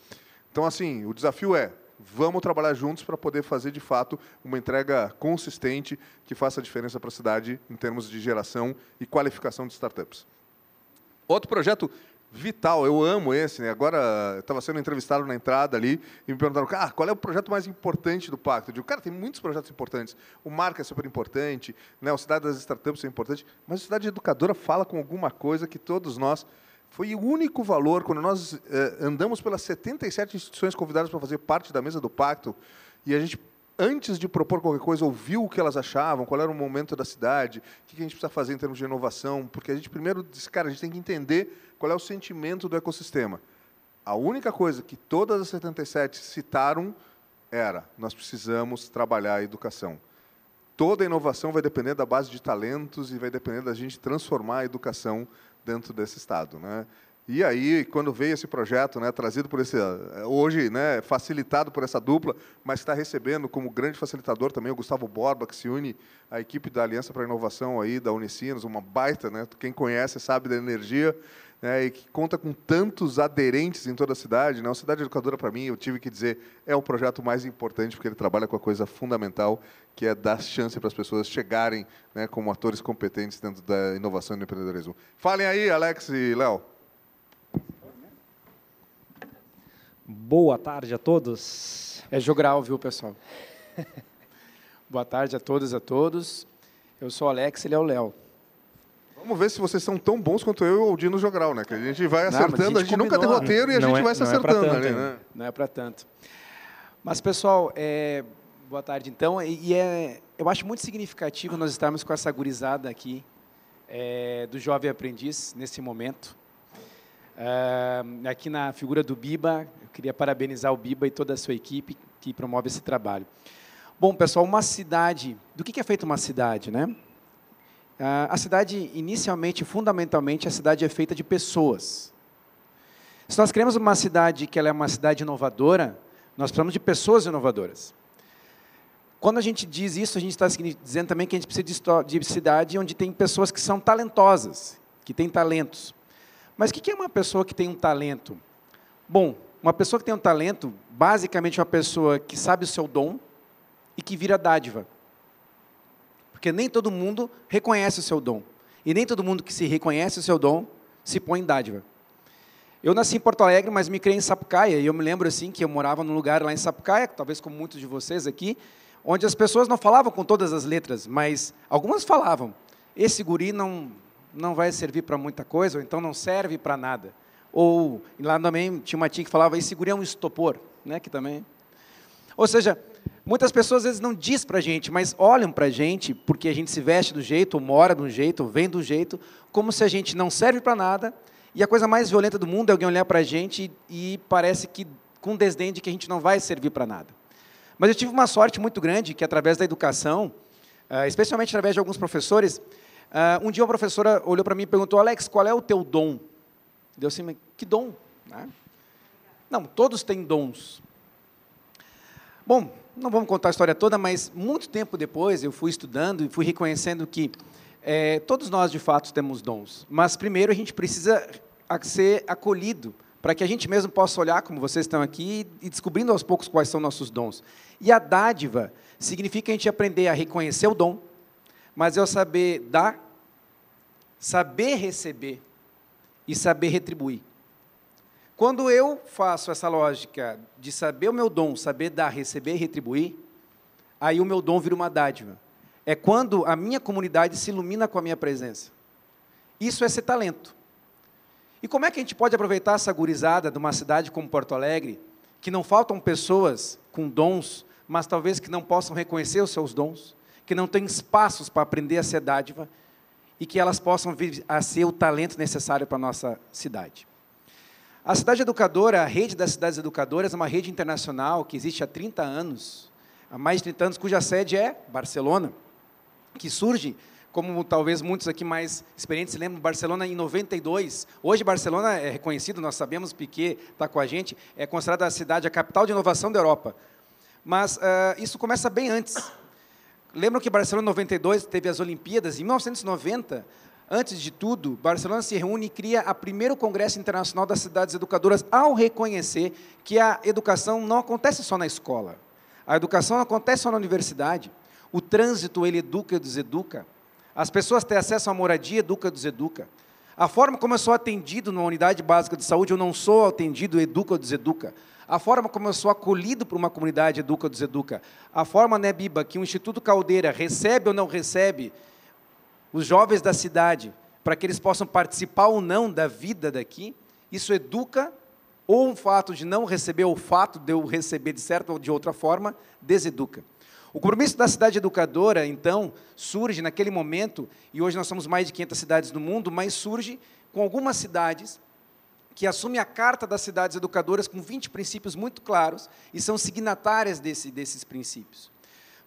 Então, assim, o desafio é: vamos trabalhar juntos para poder fazer, de fato, uma entrega consistente que faça a diferença para a cidade em termos de geração e qualificação de startups. Outro projeto vital, eu amo esse, né? Agora, eu estava sendo entrevistado na entrada ali e me perguntaram, qual é o projeto mais importante do Pacto? Eu digo, cara, tem muitos projetos importantes. O Marca é super importante, né? O Cidade das Startups é importante, mas a Cidade Educadora fala com alguma coisa que todos nós... Foi o único valor, quando nós andamos pelas 77 instituições convidadas para fazer parte da mesa do Pacto, e a gente antes de propor qualquer coisa, ouviu o que elas achavam, qual era o momento da cidade, o que a gente precisa fazer em termos de inovação, porque a gente primeiro disse, cara, a gente tem que entender qual é o sentimento do ecossistema. A única coisa que todas as 77 citaram era, nós precisamos trabalhar a educação. Toda a inovação vai depender da base de talentos e vai depender da gente transformar a educação dentro desse estado, né? E aí, quando veio esse projeto, né, trazido por esse, hoje, né, facilitado por essa dupla, mas está recebendo como grande facilitador também o Gustavo Borba, que se une à equipe da Aliança para a Inovação aí, da Unicinos, uma baita, né, quem conhece sabe da energia, né, e que conta com tantos aderentes em toda a cidade, né? A Cidade Educadora, para mim, eu tive que dizer, é o projeto mais importante, porque ele trabalha com a coisa fundamental, que é dar chance para as pessoas chegarem, né, como atores competentes dentro da inovação e do empreendedorismo. Falem aí, Alex e Léo. Boa tarde a todos. É jogral, viu, pessoal? Boa tarde a todas e a todos. Eu sou o Alex, ele é o Léo. Vamos ver se vocês são tão bons quanto eu e o Aldino Jogral, né? Que a gente vai acertando, a gente nunca tem roteiro e a gente vai se acertando ali, né? Não é para tanto. Mas, pessoal, boa tarde, então. Eu acho muito significativo nós estarmos com essa gurizada aqui, do Jovem Aprendiz, nesse momento. Aqui na figura do Biba, eu queria parabenizar o Biba e toda a sua equipe que promove esse trabalho. Bom, pessoal, uma cidade, do que é feita uma cidade, né? A cidade, inicialmente, fundamentalmente, a cidade é feita de pessoas. Se nós queremos uma cidade que ela é uma cidade inovadora, nós precisamos de pessoas inovadoras. Quando a gente diz isso, a gente está dizendo também que a gente precisa de cidade onde tem pessoas que são talentosas, que têm talentos. Mas o que é uma pessoa que tem um talento? Bom, uma pessoa que tem um talento, basicamente é uma pessoa que sabe o seu dom e que vira dádiva. Porque nem todo mundo reconhece o seu dom. E nem todo mundo que se reconhece o seu dom se põe em dádiva. Eu nasci em Porto Alegre, mas me criei em Sapucaia. E eu me lembro assim que eu morava num lugar lá em Sapucaia, talvez como muitos de vocês aqui, onde as pessoas não falavam com todas as letras, mas algumas falavam. Esse guri não vai servir para muita coisa, ou então não serve para nada. Ou, lá também, tinha uma tia que falava, esse guri é um estopor, né, que também... Ou seja, muitas pessoas às vezes não dizem para a gente, mas olham para a gente, porque a gente se veste do jeito, ou mora de um jeito, ou vem do jeito, como se a gente não serve para nada, e a coisa mais violenta do mundo é alguém olhar para a gente e parece que, com desdém de que a gente não vai servir para nada. Mas eu tive uma sorte muito grande, que através da educação, especialmente através de alguns professores, um dia uma professora olhou para mim e perguntou, Alex, qual é o teu dom? Deu assim, mas que dom? Não, todos têm dons. Bom, não vamos contar a história toda, mas muito tempo depois eu fui estudando e fui reconhecendo que todos nós, de fato, temos dons. Mas, primeiro, a gente precisa ser acolhido, para que a gente mesmo possa olhar, como vocês estão aqui, e descobrindo aos poucos quais são nossos dons. E a dádiva significa a gente aprender a reconhecer o dom, mas eu saber dar, saber receber e saber retribuir. Quando eu faço essa lógica de saber o meu dom, saber dar, receber e retribuir, aí o meu dom vira uma dádiva. É quando a minha comunidade se ilumina com a minha presença. Isso é ser talento. E como é que a gente pode aproveitar essa gurizada de uma cidade como Porto Alegre, que não faltam pessoas com dons, mas talvez que não possam reconhecer os seus dons, que não têm espaços para aprender a ser dádiva, e que elas possam vir a ser o talento necessário para a nossa cidade. A Cidade Educadora, a rede das cidades educadoras, é uma rede internacional que existe há 30 anos, há mais de 30 anos, cuja sede é Barcelona, que surge, como talvez muitos aqui mais experientes se lembram, Barcelona em 92. Hoje Barcelona é reconhecido, nós sabemos, Piquet está com a gente, é considerada a cidade, a capital de inovação da Europa. Mas isso começa bem antes. Lembram que Barcelona, em 92, teve as Olimpíadas? Em 1990, antes de tudo, Barcelona se reúne e cria o primeiro Congresso Internacional das Cidades Educadoras, ao reconhecer que a educação não acontece só na escola. A educação não acontece só na universidade. O trânsito, ele educa e deseduca. As pessoas têm acesso à moradia, educa e deseduca. A forma como eu sou atendido numa unidade básica de saúde, eu não sou atendido, educa ou deseduca. A forma como eu sou acolhido por uma comunidade, educa ou deseduca. A forma, né, Biba, que o Instituto Caldeira recebe ou não recebe os jovens da cidade, para que eles possam participar ou não da vida daqui, isso educa, ou o fato de não receber, ou o fato de eu receber de certa ou de outra forma, deseduca. O compromisso da cidade educadora, então, surge naquele momento, e hoje nós somos mais de 500 cidades no mundo, mas surge com algumas cidades que assumem a Carta das Cidades Educadoras com 20 princípios muito claros e são signatárias desses princípios.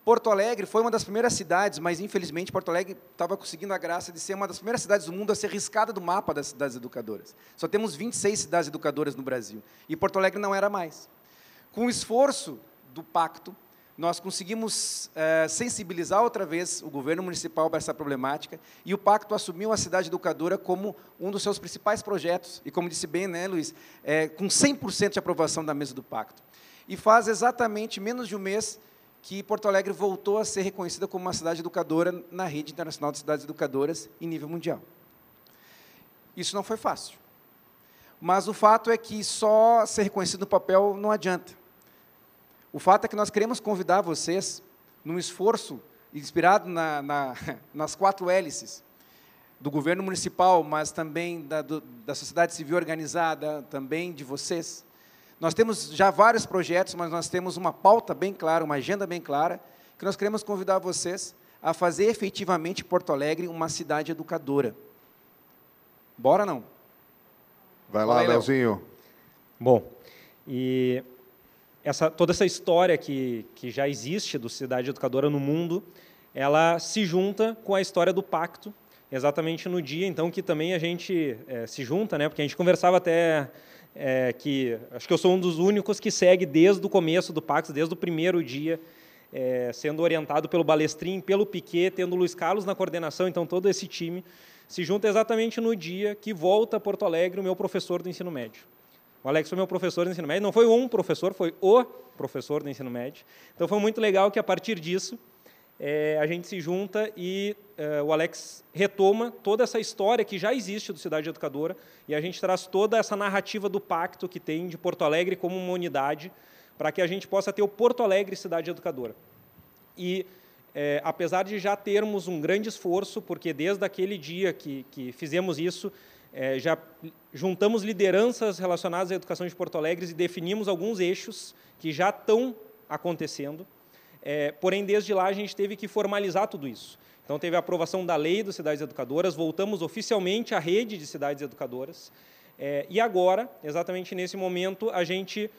Porto Alegre foi uma das primeiras cidades, mas, infelizmente, Porto Alegre estava conseguindo a graça de ser uma das primeiras cidades do mundo a ser riscada do mapa das cidades educadoras. Só temos 26 cidades educadoras no Brasil, e Porto Alegre não era mais. Com o esforço do pacto, nós conseguimos sensibilizar outra vez o governo municipal para essa problemática, e o pacto assumiu a cidade educadora como um dos seus principais projetos, e como disse bem, né, Luiz, com 100% de aprovação da mesa do pacto. E faz exatamente menos de um mês que Porto Alegre voltou a ser reconhecida como uma cidade educadora na rede internacional de cidades educadoras em nível mundial. Isso não foi fácil, mas o fato é que só ser reconhecido no papel não adianta. O fato é que nós queremos convidar vocês, num esforço inspirado nas 4 hélices do governo municipal, mas também da sociedade civil organizada, também de vocês. Nós temos já vários projetos, mas nós temos uma pauta bem clara, uma agenda bem clara, que nós queremos convidar vocês a fazer efetivamente Porto Alegre uma cidade educadora. Bora, não? Vai lá, Leozinho. Bom, e toda essa história que já existe do Cidade Educadora no mundo, ela se junta com a história do Pacto, exatamente no dia, então, que também a gente se junta, né? Porque a gente conversava até que acho que eu sou um dos únicos que segue desde o começo do Pacto, desde o primeiro dia, sendo orientado pelo Balestrin, pelo Piquet, tendo o Luiz Carlos na coordenação, então todo esse time se junta exatamente no dia que volta a Porto Alegre o meu professor do ensino médio. O Alex foi meu professor do ensino médio, não foi um professor, foi o professor do ensino médio. Então foi muito legal que a partir disso a gente se junta e o Alex retoma toda essa história que já existe do Cidade Educadora e a gente traz toda essa narrativa do pacto que tem de Porto Alegre como uma unidade para que a gente possa ter o Porto Alegre Cidade Educadora. E, apesar de já termos um grande esforço, porque desde aquele dia que fizemos isso, já juntamos lideranças relacionadas à educação de Porto Alegre e definimos alguns eixos que já estão acontecendo. Porém, desde lá, a gente teve que formalizar tudo isso. Então, teve a aprovação da lei das cidades educadoras, voltamos oficialmente à rede de cidades educadoras, e agora, exatamente nesse momento, a gente,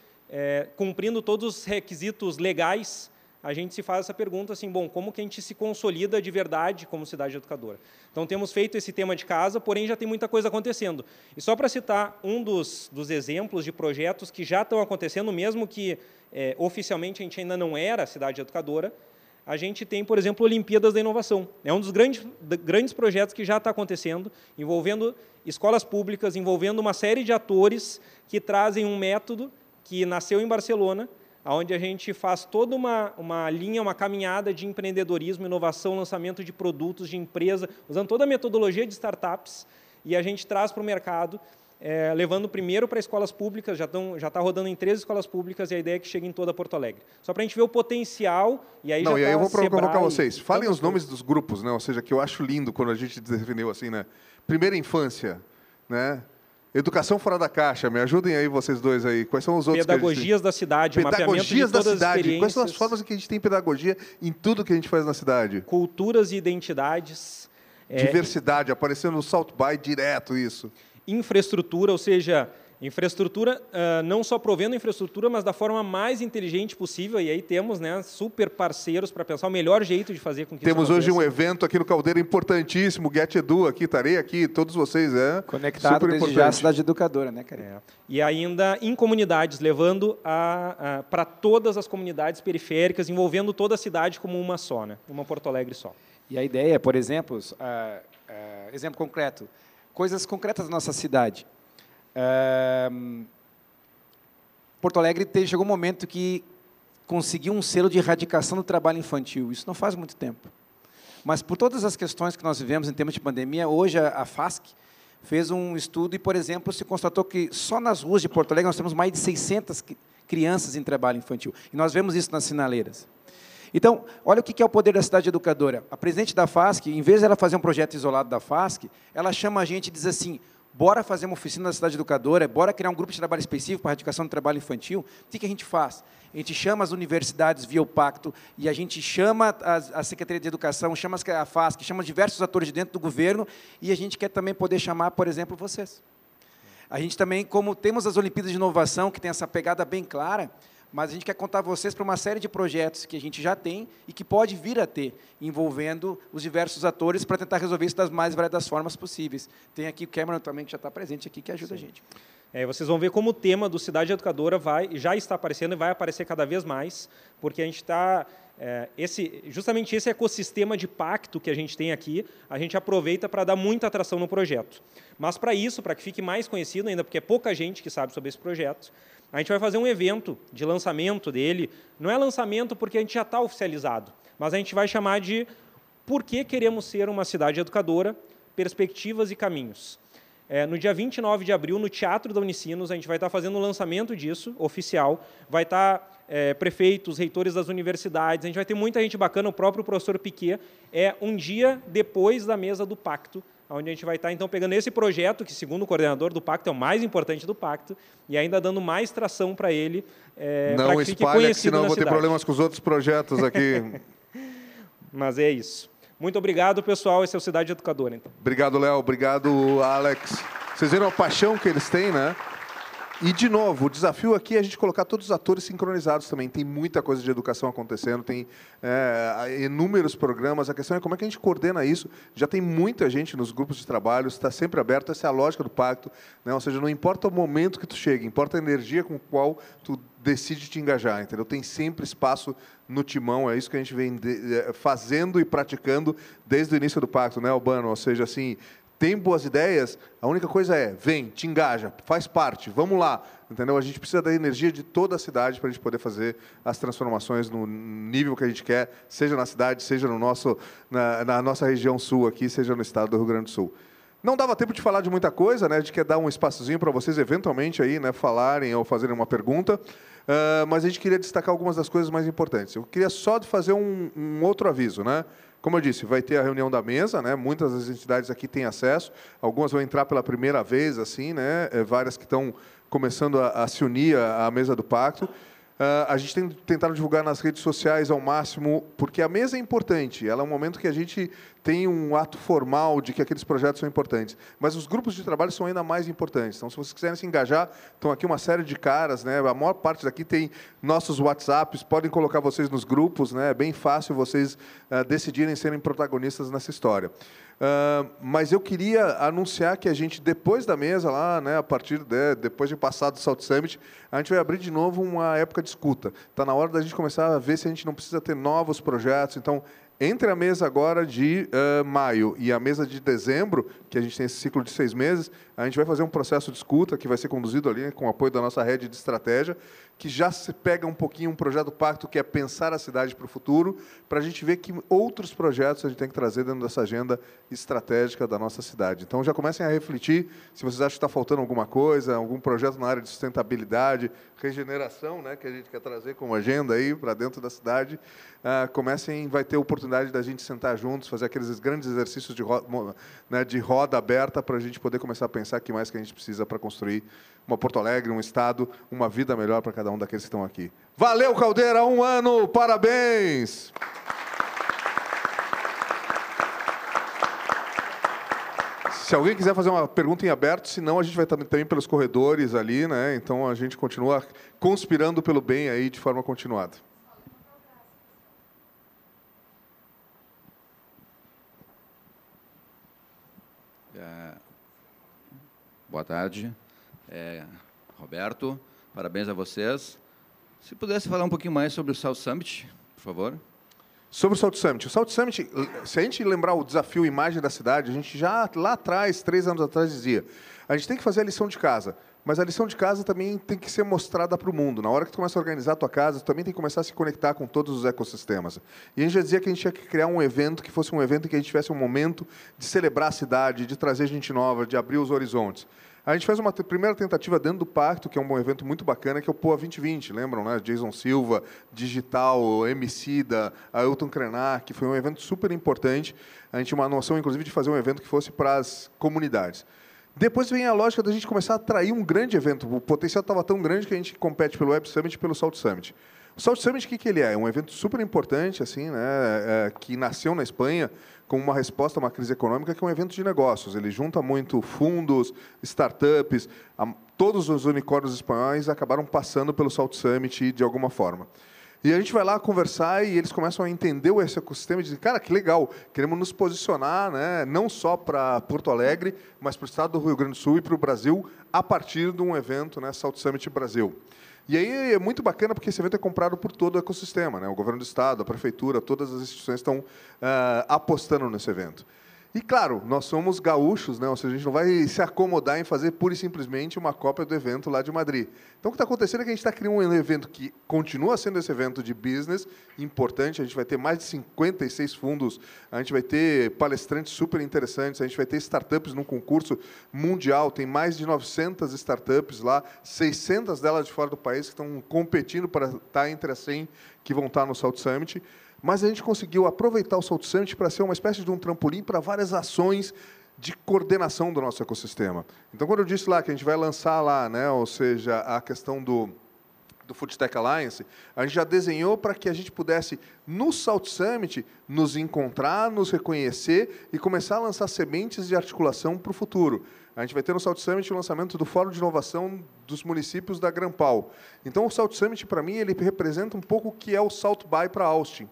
cumprindo todos os requisitos legais, a gente se faz essa pergunta assim, bom, como que a gente se consolida de verdade como cidade educadora? Então, temos feito esse tema de casa, porém já tem muita coisa acontecendo. E só para citar um dos exemplos de projetos que já estão acontecendo, mesmo que oficialmente a gente ainda não era cidade educadora, a gente tem, por exemplo, Olimpíadas da Inovação. É um dos grandes projetos que já está acontecendo, envolvendo escolas públicas, envolvendo uma série de atores que trazem um método que nasceu em Barcelona, onde a gente faz toda uma linha, uma caminhada de empreendedorismo, inovação, lançamento de produtos, de empresa, usando toda a metodologia de startups, e a gente traz para o mercado, levando primeiro para escolas públicas, já está rodando em 13 escolas públicas, e a ideia é que chegue em toda Porto Alegre. Só para a gente ver o potencial, e aí Não, já e aí eu vou provocar vocês. Falem tantas os nomes dos grupos, né? Ou seja, que eu acho lindo quando a gente definiu assim, né? Primeira infância, né? Educação fora da caixa, me ajudem aí vocês dois aí. Quais são os outros? Pedagogias da cidade, pedagogias da cidade. Quais são as experiências, formas em que a gente tem pedagogia em tudo que a gente faz na cidade? culturas e identidades, Diversidade, aparecendo no South By direto isso. infraestrutura, ou seja, infraestrutura, não só provendo infraestrutura, mas da forma mais inteligente possível, e aí temos, né, super parceiros para pensar o melhor jeito de fazer com que Temos isso hoje um aconteça. evento aqui no Caldeira importantíssimo, Get Edu aqui, estarei aqui, todos vocês, Conectado super desde importante. já a cidade educadora, né, cara? E ainda em comunidades, levando para todas as comunidades periféricas, envolvendo toda a cidade como uma só, né, uma Porto Alegre só. E a ideia, por exemplo, exemplo concreto, coisas concretas da nossa cidade. Porto Alegre chegou um momento que conseguiu um selo de erradicação do trabalho infantil. Isso não faz muito tempo. Mas, por todas as questões que nós vivemos em termos de pandemia, hoje a FASC fez um estudo e, por exemplo, se constatou que só nas ruas de Porto Alegre nós temos mais de 600 crianças em trabalho infantil. E nós vemos isso nas sinaleiras. Então, olha o que é o poder da cidade educadora. A presidente da FASC, em vez de ela fazer um projeto isolado da FASC, ela chama a gente e diz assim, bora fazer uma oficina na cidade educadora, bora criar um grupo de trabalho específico para a erradicação do trabalho infantil. O que a gente faz? A gente chama as universidades via o pacto e a gente chama a Secretaria de Educação, chama a FASC, chama diversos atores de dentro do governo e a gente quer também poder chamar, por exemplo, vocês. A gente também, como temos as Olimpíadas de Inovação, que tem essa pegada bem clara, mas a gente quer contar vocês para uma série de projetos que a gente já tem e que pode vir a ter, envolvendo os diversos atores para tentar resolver isso das mais variadas formas possíveis. Tem aqui o Cameron também, que já está presente aqui, que ajuda a gente. Vocês vão ver como o tema do Cidade Educadora já está aparecendo e vai aparecer cada vez mais, porque a gente está... justamente esse ecossistema de pacto que a gente tem aqui, a gente aproveita para dar muita atração no projeto. Mas, para isso, para que fique mais conhecido ainda, porque é pouca gente que sabe sobre esse projeto, a gente vai fazer um evento de lançamento dele. Não é lançamento porque a gente já está oficializado, mas a gente vai chamar de Por que queremos ser uma cidade educadora? Perspectivas e caminhos. No dia 29 de abril, no Teatro da Unicinos, a gente vai estar fazendo o lançamento disso, oficial. Vai estar prefeitos, reitores das universidades, a gente vai ter muita gente bacana, o próprio professor Piquet. É um dia depois da mesa do pacto, onde a gente vai estar, então, pegando esse projeto, que, segundo o coordenador do pacto, é o mais importante do pacto, e ainda dando mais tração para ele, para que fique conhecido na cidade. Não espalha, senão eu vou ter problemas com os outros projetos aqui. Mas é isso. Muito obrigado, pessoal. Esse é o Cidade Educadora, então. Obrigado, Léo. Obrigado, Alex. Vocês viram a paixão que eles têm, né? E, de novo, o desafio aqui é a gente colocar todos os atores sincronizados também. Tem muita coisa de educação acontecendo, tem inúmeros programas. A questão é como é que a gente coordena isso. Já tem muita gente nos grupos de trabalho, está sempre aberto. Essa é a lógica do pacto, né? Ou seja, não importa o momento que tu chega, importa a energia com a qual tu decide te engajar, entendeu? Tem sempre espaço no timão, é isso que a gente vem fazendo e praticando desde o início do pacto, né, Albano? Ou seja, assim, tem boas ideias, a única coisa é, vem, te engaja, faz parte, vamos lá, entendeu? A gente precisa da energia de toda a cidade para a gente poder fazer as transformações no nível que a gente quer, seja na cidade, seja no na nossa região sul aqui, seja no estado do Rio Grande do Sul. Não dava tempo de falar de muita coisa, né? A gente quer dar um espaçozinho para vocês, eventualmente, aí, né, falarem ou fazerem uma pergunta, mas a gente queria destacar algumas das coisas mais importantes. Eu queria só fazer um outro aviso, né? Como eu disse, vai ter a reunião da mesa, né? Muitas das entidades aqui têm acesso, algumas vão entrar pela primeira vez, assim, né? Várias que estão começando a se unir à mesa do pacto. A gente tem tentado divulgar nas redes sociais ao máximo, porque a mesa é importante, ela é um momento que a gente tem um ato formal de que aqueles projetos são importantes, mas os grupos de trabalho são ainda mais importantes. Então, se vocês quiserem se engajar, estão aqui uma série de caras, né? A maior parte daqui tem nossos WhatsApps, podem colocar vocês nos grupos, né? É bem fácil vocês decidirem serem protagonistas nessa história. Mas eu queria anunciar que a gente, depois da mesa, lá, né, a partir depois de passar do Salt Summit, a gente vai abrir de novo uma época de escuta. Está na hora da gente começar a ver se a gente não precisa ter novos projetos. Então, entre a mesa agora de maio e a mesa de dezembro, que a gente tem esse ciclo de 6 meses, a gente vai fazer um processo de escuta que vai ser conduzido ali, né, com o apoio da nossa rede de estratégia, que já se pega um pouquinho um projeto do pacto, que é pensar a cidade para o futuro, para a gente ver que outros projetos a gente tem que trazer dentro dessa agenda estratégica da nossa cidade. Então, já comecem a refletir se vocês acham que está faltando alguma coisa, algum projeto na área de sustentabilidade, regeneração, né, que a gente quer trazer como agenda aí para dentro da cidade. Vai ter oportunidade da gente sentar juntos, fazer aqueles grandes exercícios de roda aberta para a gente poder começar a pensar o que mais que a gente precisa para construir uma Porto Alegre, um estado, uma vida melhor para cada um daqueles que estão aqui. Valeu, Caldeira, 1 ano, parabéns! Se alguém quiser fazer uma pergunta em aberto, senão a gente vai estar também pelos corredores ali, né? Então a gente continua conspirando pelo bem aí de forma continuada. Boa tarde, Roberto, parabéns a vocês. Se pudesse falar um pouquinho mais sobre o Salt Summit, por favor. Sobre o Salt Summit. O Salt Summit, se a gente lembrar o desafio Imagem da Cidade, a gente já lá atrás, 3 anos atrás, dizia, a gente tem que fazer a lição de casa, mas a lição de casa também tem que ser mostrada para o mundo. Na hora que tu começa a organizar a tua casa, tu também tem que começar a se conectar com todos os ecossistemas. E a gente já dizia que a gente tinha que criar um evento que fosse um evento em que a gente tivesse um momento de celebrar a cidade, de trazer gente nova, de abrir os horizontes. A gente fez uma primeira tentativa dentro do Pacto, que é um evento muito bacana, que é o Poa 2020, lembram, né? Jason Silva, Digital, Emicida, Ailton Krenak, que foi um evento super importante. A gente tinha uma noção, inclusive, de fazer um evento que fosse para as comunidades. Depois vem a lógica da gente começar a atrair um grande evento. O potencial estava tão grande que a gente compete pelo Web Summit e pelo Salt Summit. O Salt Summit, o que ele é? É um evento super importante, assim, né, que nasceu na Espanha como uma resposta a uma crise econômica, que é um evento de negócios. Ele junta muito fundos, startups, todos os unicórnios espanhóis acabaram passando pelo Salt Summit de alguma forma. E a gente vai lá conversar e eles começam a entender esse ecossistema e dizem, cara, que legal, queremos nos posicionar, né, não só para Porto Alegre, mas para o estado do Rio Grande do Sul e para o Brasil, a partir de um evento, né, Salt Summit Brasil. E aí é muito bacana porque esse evento é comprado por todo o ecossistema, né, o governo do estado, a prefeitura, todas as instituições estão apostando nesse evento. E, claro, nós somos gaúchos, né? Ou seja, a gente não vai se acomodar em fazer pura e simplesmente uma cópia do evento lá de Madrid. Então, o que está acontecendo é que a gente está criando um evento que continua sendo esse evento de business importante. A gente vai ter mais de 56 fundos, a gente vai ter palestrantes super interessantes, a gente vai ter startups num concurso mundial, tem mais de 900 startups lá, 600 delas de fora do país que estão competindo para estar entre as 100 que vão estar no Salt Summit. Mas a gente conseguiu aproveitar o Salt Summit para ser uma espécie de um trampolim para várias ações de coordenação do nosso ecossistema. Então, quando eu disse lá que a gente vai lançar lá, né, ou seja, a questão do Food Tech Alliance, a gente já desenhou para que a gente pudesse, no Salt Summit, nos encontrar, nos reconhecer e começar a lançar sementes de articulação para o futuro. A gente vai ter no Salt Summit o lançamento do Fórum de Inovação dos Municípios da Grampal. Então, o Salt Summit, para mim, ele representa um pouco o que é o Salt By para Austin.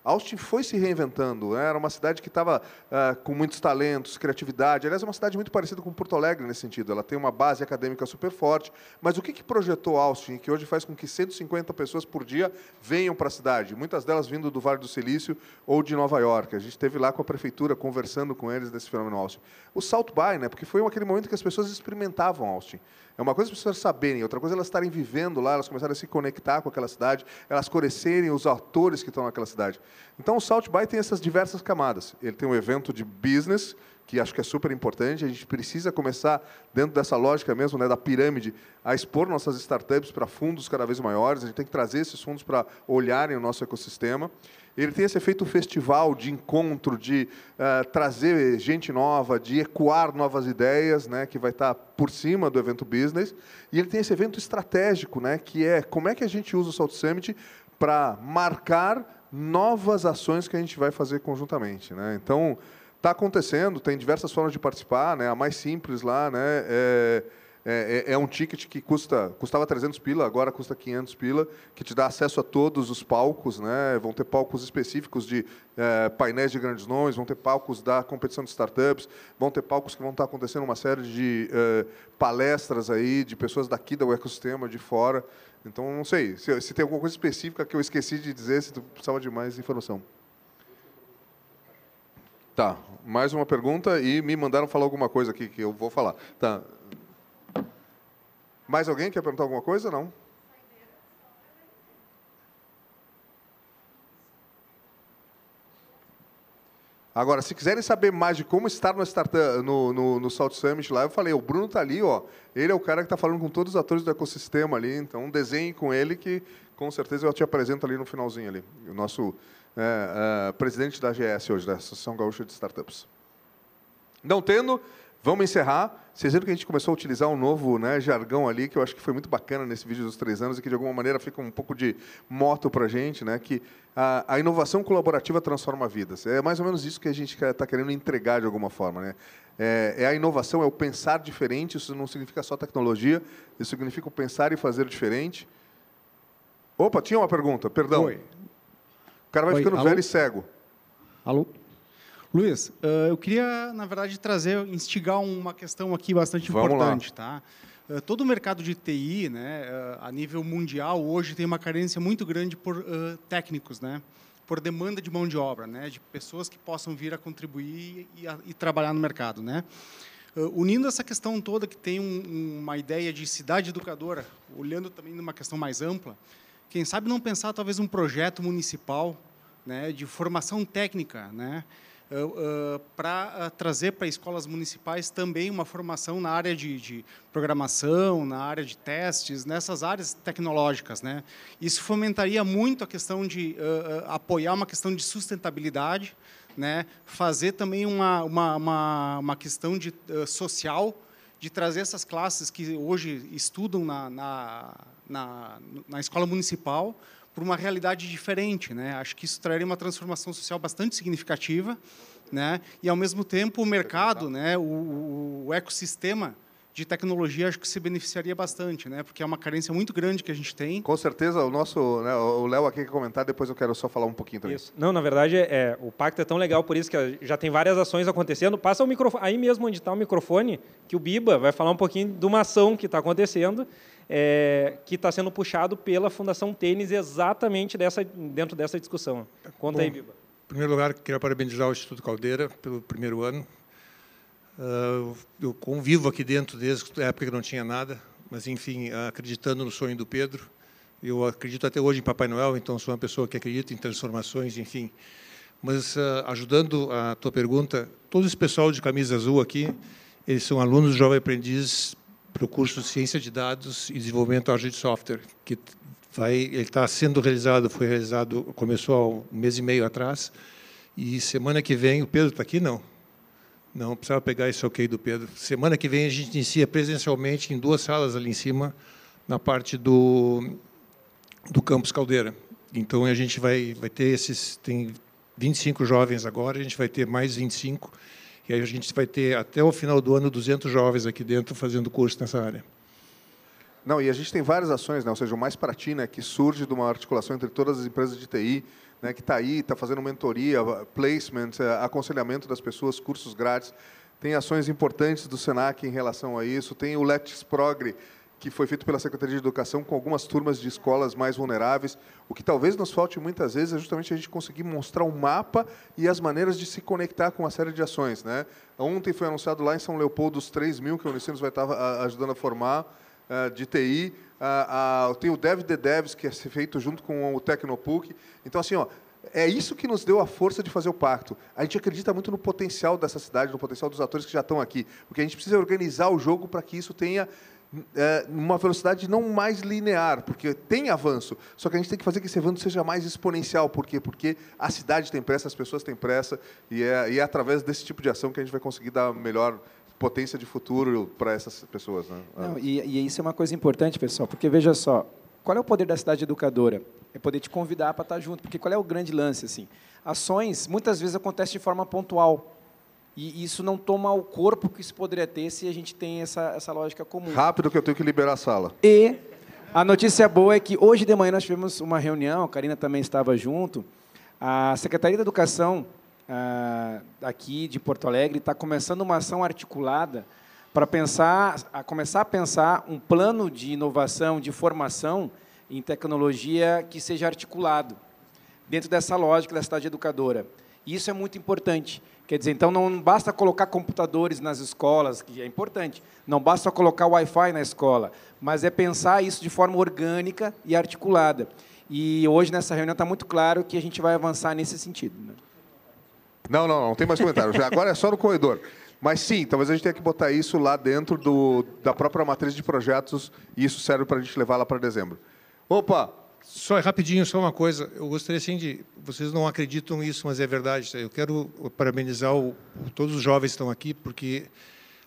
Austin foi se reinventando, né? Era uma cidade que estava com muitos talentos, criatividade. Aliás, é uma cidade muito parecida com Porto Alegre nesse sentido. Ela tem uma base acadêmica super forte. Mas o que projetou Austin, que hoje faz com que 150 pessoas por dia venham para a cidade? Muitas delas vindo do Vale do Silício ou de Nova York. A gente esteve lá com a prefeitura, conversando com eles desse fenômeno Austin. O Salt By, né? Porque foi aquele momento que as pessoas experimentavam Austin. É uma coisa as pessoas saberem, outra coisa é elas estarem vivendo lá, elas começarem a se conectar com aquela cidade, elas conhecerem os atores que estão naquela cidade. Então, o Salt By tem essas diversas camadas. Ele tem um evento de business, que acho que é super importante. A gente precisa começar, dentro dessa lógica mesmo, né, da pirâmide, a expor nossas startups para fundos cada vez maiores. A gente tem que trazer esses fundos para olharem o nosso ecossistema. Ele tem esse efeito festival de encontro, de trazer gente nova, de ecoar novas ideias, né, que vai estar por cima do evento business. E ele tem esse evento estratégico, né, que é como é que a gente usa o Salt Summit para marcar novas ações que a gente vai fazer conjuntamente, né? Então, está acontecendo, tem diversas formas de participar, né? A mais simples lá, né, é um ticket que custava 300 pila, agora custa 500 pila, que te dá acesso a todos os palcos, né? Vão ter palcos específicos de painéis de grandes nomes, vão ter palcos da competição de startups, vão ter palcos que vão estar acontecendo uma série de palestras aí de pessoas daqui do ecossistema, de fora. Então, não sei, se tem alguma coisa específica que eu esqueci de dizer, se tu precisava de mais informação. Tá, mais uma pergunta e me mandaram falar alguma coisa aqui que eu vou falar. Tá. Mais alguém quer perguntar alguma coisa? Não? Agora, se quiserem saber mais de como estar no Salt Summit lá, eu falei, o Bruno está ali, ó, ele é o cara que está falando com todos os atores do ecossistema ali, então desenhe com ele que, com certeza, eu te apresento ali no finalzinho ali. O nosso presidente da AGS hoje, da Associação Gaúcha de Startups. Não tendo, vamos encerrar. Vocês viram que a gente começou a utilizar um novo, né, jargão ali, que eu acho que foi muito bacana nesse vídeo dos 3 anos e que, de alguma maneira, fica um pouco de moto para a gente, né, que a inovação colaborativa transforma vidas. É mais ou menos isso que a gente está querendo entregar, de alguma forma, né? É a inovação, é o pensar diferente. Isso não significa só tecnologia, isso significa o pensar e fazer diferente. Opa, tinha uma pergunta, perdão. Oi. O cara vai ficando velho e cego. Alô? Luiz, eu queria, na verdade, instigar uma questão aqui bastante importante. Tá? Todo o mercado de TI, né, a nível mundial, hoje tem uma carência muito grande por técnicos, né, por demanda de mão de obra, né, de pessoas que possam vir a contribuir e trabalhar no mercado. Né? Unindo essa questão toda, que tem uma ideia de cidade educadora, olhando também numa questão mais ampla, quem sabe não pensar, talvez, um projeto municipal, né, de formação técnica, né, para trazer para escolas municipais também uma formação na área de programação, na área de testes, nessas áreas tecnológicas, né? Isso fomentaria muito a questão de apoiar uma questão de sustentabilidade, né? Fazer também uma questão de social de trazer essas classes que hoje estudam na escola municipal para uma realidade diferente, né? Acho que isso traria uma transformação social bastante significativa, né? E ao mesmo tempo o mercado, né? O ecossistema de tecnologia, acho que se beneficiaria bastante, né? Porque é uma carência muito grande que a gente tem. Com certeza, o Léo aqui quer comentar, depois eu quero só falar um pouquinho também. Isso. Não, na verdade, o pacto é tão legal por isso que já tem várias ações acontecendo. Passa o microfone, aí mesmo onde está o microfone, que o Biba vai falar um pouquinho de uma ação que está acontecendo, que está sendo puxado pela Fundação Tênis exatamente dentro dessa discussão. Conta aí, Biba. Em primeiro lugar, queria parabenizar o Instituto Caldeira pelo primeiro ano. Eu convivo aqui dentro desde a época que não tinha nada, mas, enfim, acreditando no sonho do Pedro. Eu acredito até hoje em Papai Noel, então sou uma pessoa que acredita em transformações, enfim. Mas, ajudando a tua pergunta, todo esse pessoal de camisa azul aqui, eles são alunos do Jovem Aprendiz para o curso de Ciência de Dados e Desenvolvimento Ágil de Software, que ele está sendo realizado, começou há um mês e meio atrás, e semana que vem, o Pedro está aqui? Não, precisava pegar esse ok do Pedro. Semana que vem a gente inicia presencialmente em 2 salas ali em cima, na parte do Campus Caldeira. Então a gente vai ter tem 25 jovens agora, a gente vai ter mais 25, e aí a gente vai ter até o final do ano 200 jovens aqui dentro fazendo curso nessa área. Não, e a gente tem várias ações, né? Ou seja, o Mais Pra Ti, né, que surge de uma articulação entre todas as empresas de TI, né, que está aí, está fazendo mentoria, placement, aconselhamento das pessoas, cursos grátis. Tem ações importantes do Senac em relação a isso. Tem o Let's Progre, que foi feito pela Secretaria de Educação com algumas turmas de escolas mais vulneráveis. O que talvez nos falte muitas vezes é justamente a gente conseguir mostrar um mapa e as maneiras de se conectar com uma série de ações, né? Ontem foi anunciado lá em São Leopoldo os 3.000 que a Unicinos vai estar ajudando a formar, de TI, tem o Dev the Devs, que é feito junto com o Tecnopuc. Então, assim, é isso que nos deu a força de fazer o pacto. A gente acredita muito no potencial dessa cidade, no potencial dos atores que já estão aqui, porque a gente precisa organizar o jogo para que isso tenha uma velocidade não mais linear, porque tem avanço, só que a gente tem que fazer que esse avanço seja mais exponencial. Por quê? Porque a cidade tem pressa, as pessoas têm pressa, e é através desse tipo de ação que a gente vai conseguir dar melhor potência de futuro para essas pessoas, né? Não, e isso é uma coisa importante, pessoal, porque veja só, qual é o poder da cidade educadora? É poder te convidar para estar junto, porque qual é o grande lance? Assim? Ações, muitas vezes, acontecem de forma pontual, e isso não toma o corpo que isso poderia ter se a gente tem essa lógica comum. Rápido, que eu tenho que liberar a sala. E a notícia boa é que hoje de manhã nós tivemos uma reunião, a Karina também estava junto, a Secretaria da Educação aqui de Porto Alegre está começando uma ação articulada para começar a pensar um plano de inovação, de formação em tecnologia que seja articulado dentro dessa lógica da cidade educadora. E isso é muito importante. Quer dizer, então, não basta colocar computadores nas escolas, que é importante, não basta colocar Wi-Fi na escola, mas é pensar isso de forma orgânica e articulada. E hoje, nessa reunião, está muito claro que a gente vai avançar nesse sentido, né? Não tem mais comentário. Agora é só no corredor. Mas sim, talvez a gente tenha que botar isso lá dentro da própria matriz de projetos, e isso serve para a gente levar lá para dezembro. Opa! Só rapidinho, só uma coisa. Eu gostaria, assim, vocês não acreditam nisso, mas é verdade. Eu quero parabenizar todos os jovens que estão aqui, porque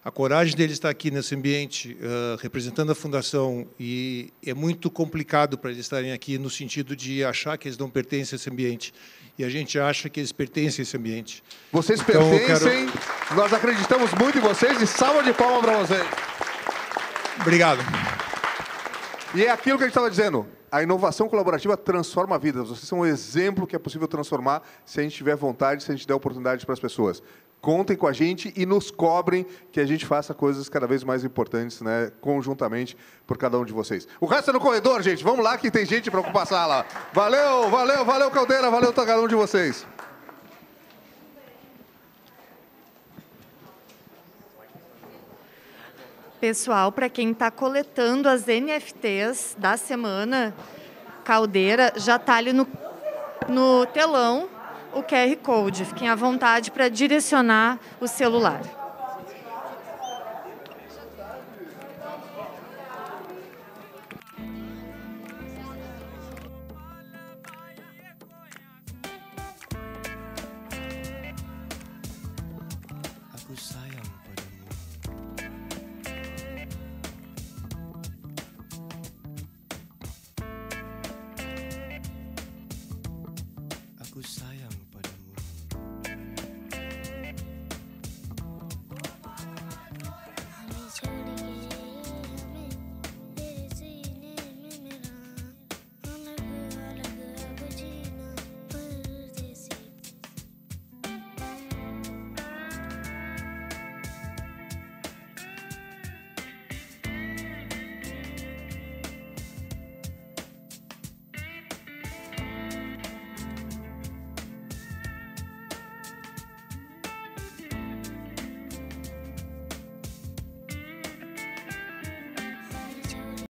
a coragem deles estar aqui nesse ambiente, representando a Fundação, e é muito complicado para eles estarem aqui no sentido de achar que eles não pertencem a esse ambiente. E a gente acha que eles pertencem a esse ambiente. Vocês pertencem, nós acreditamos muito em vocês, e salva de palmas para vocês. Obrigado. E é aquilo que a gente estava dizendo, a inovação colaborativa transforma vidas. Vocês são um exemplo que é possível transformar se a gente tiver vontade, se a gente der oportunidade para as pessoas. Contem com a gente e nos cobrem que a gente faça coisas cada vez mais importantes, né, conjuntamente por cada um de vocês. O resto é no corredor, gente. Vamos lá que tem gente para ocupar a sala. Valeu, Caldeira, valeu cada um de vocês. Pessoal, para quem está coletando as NFTs da semana, Caldeira, já está ali no telão o QR Code. Fiquem à vontade para direcionar o celular. Aku sayang padamu. kusai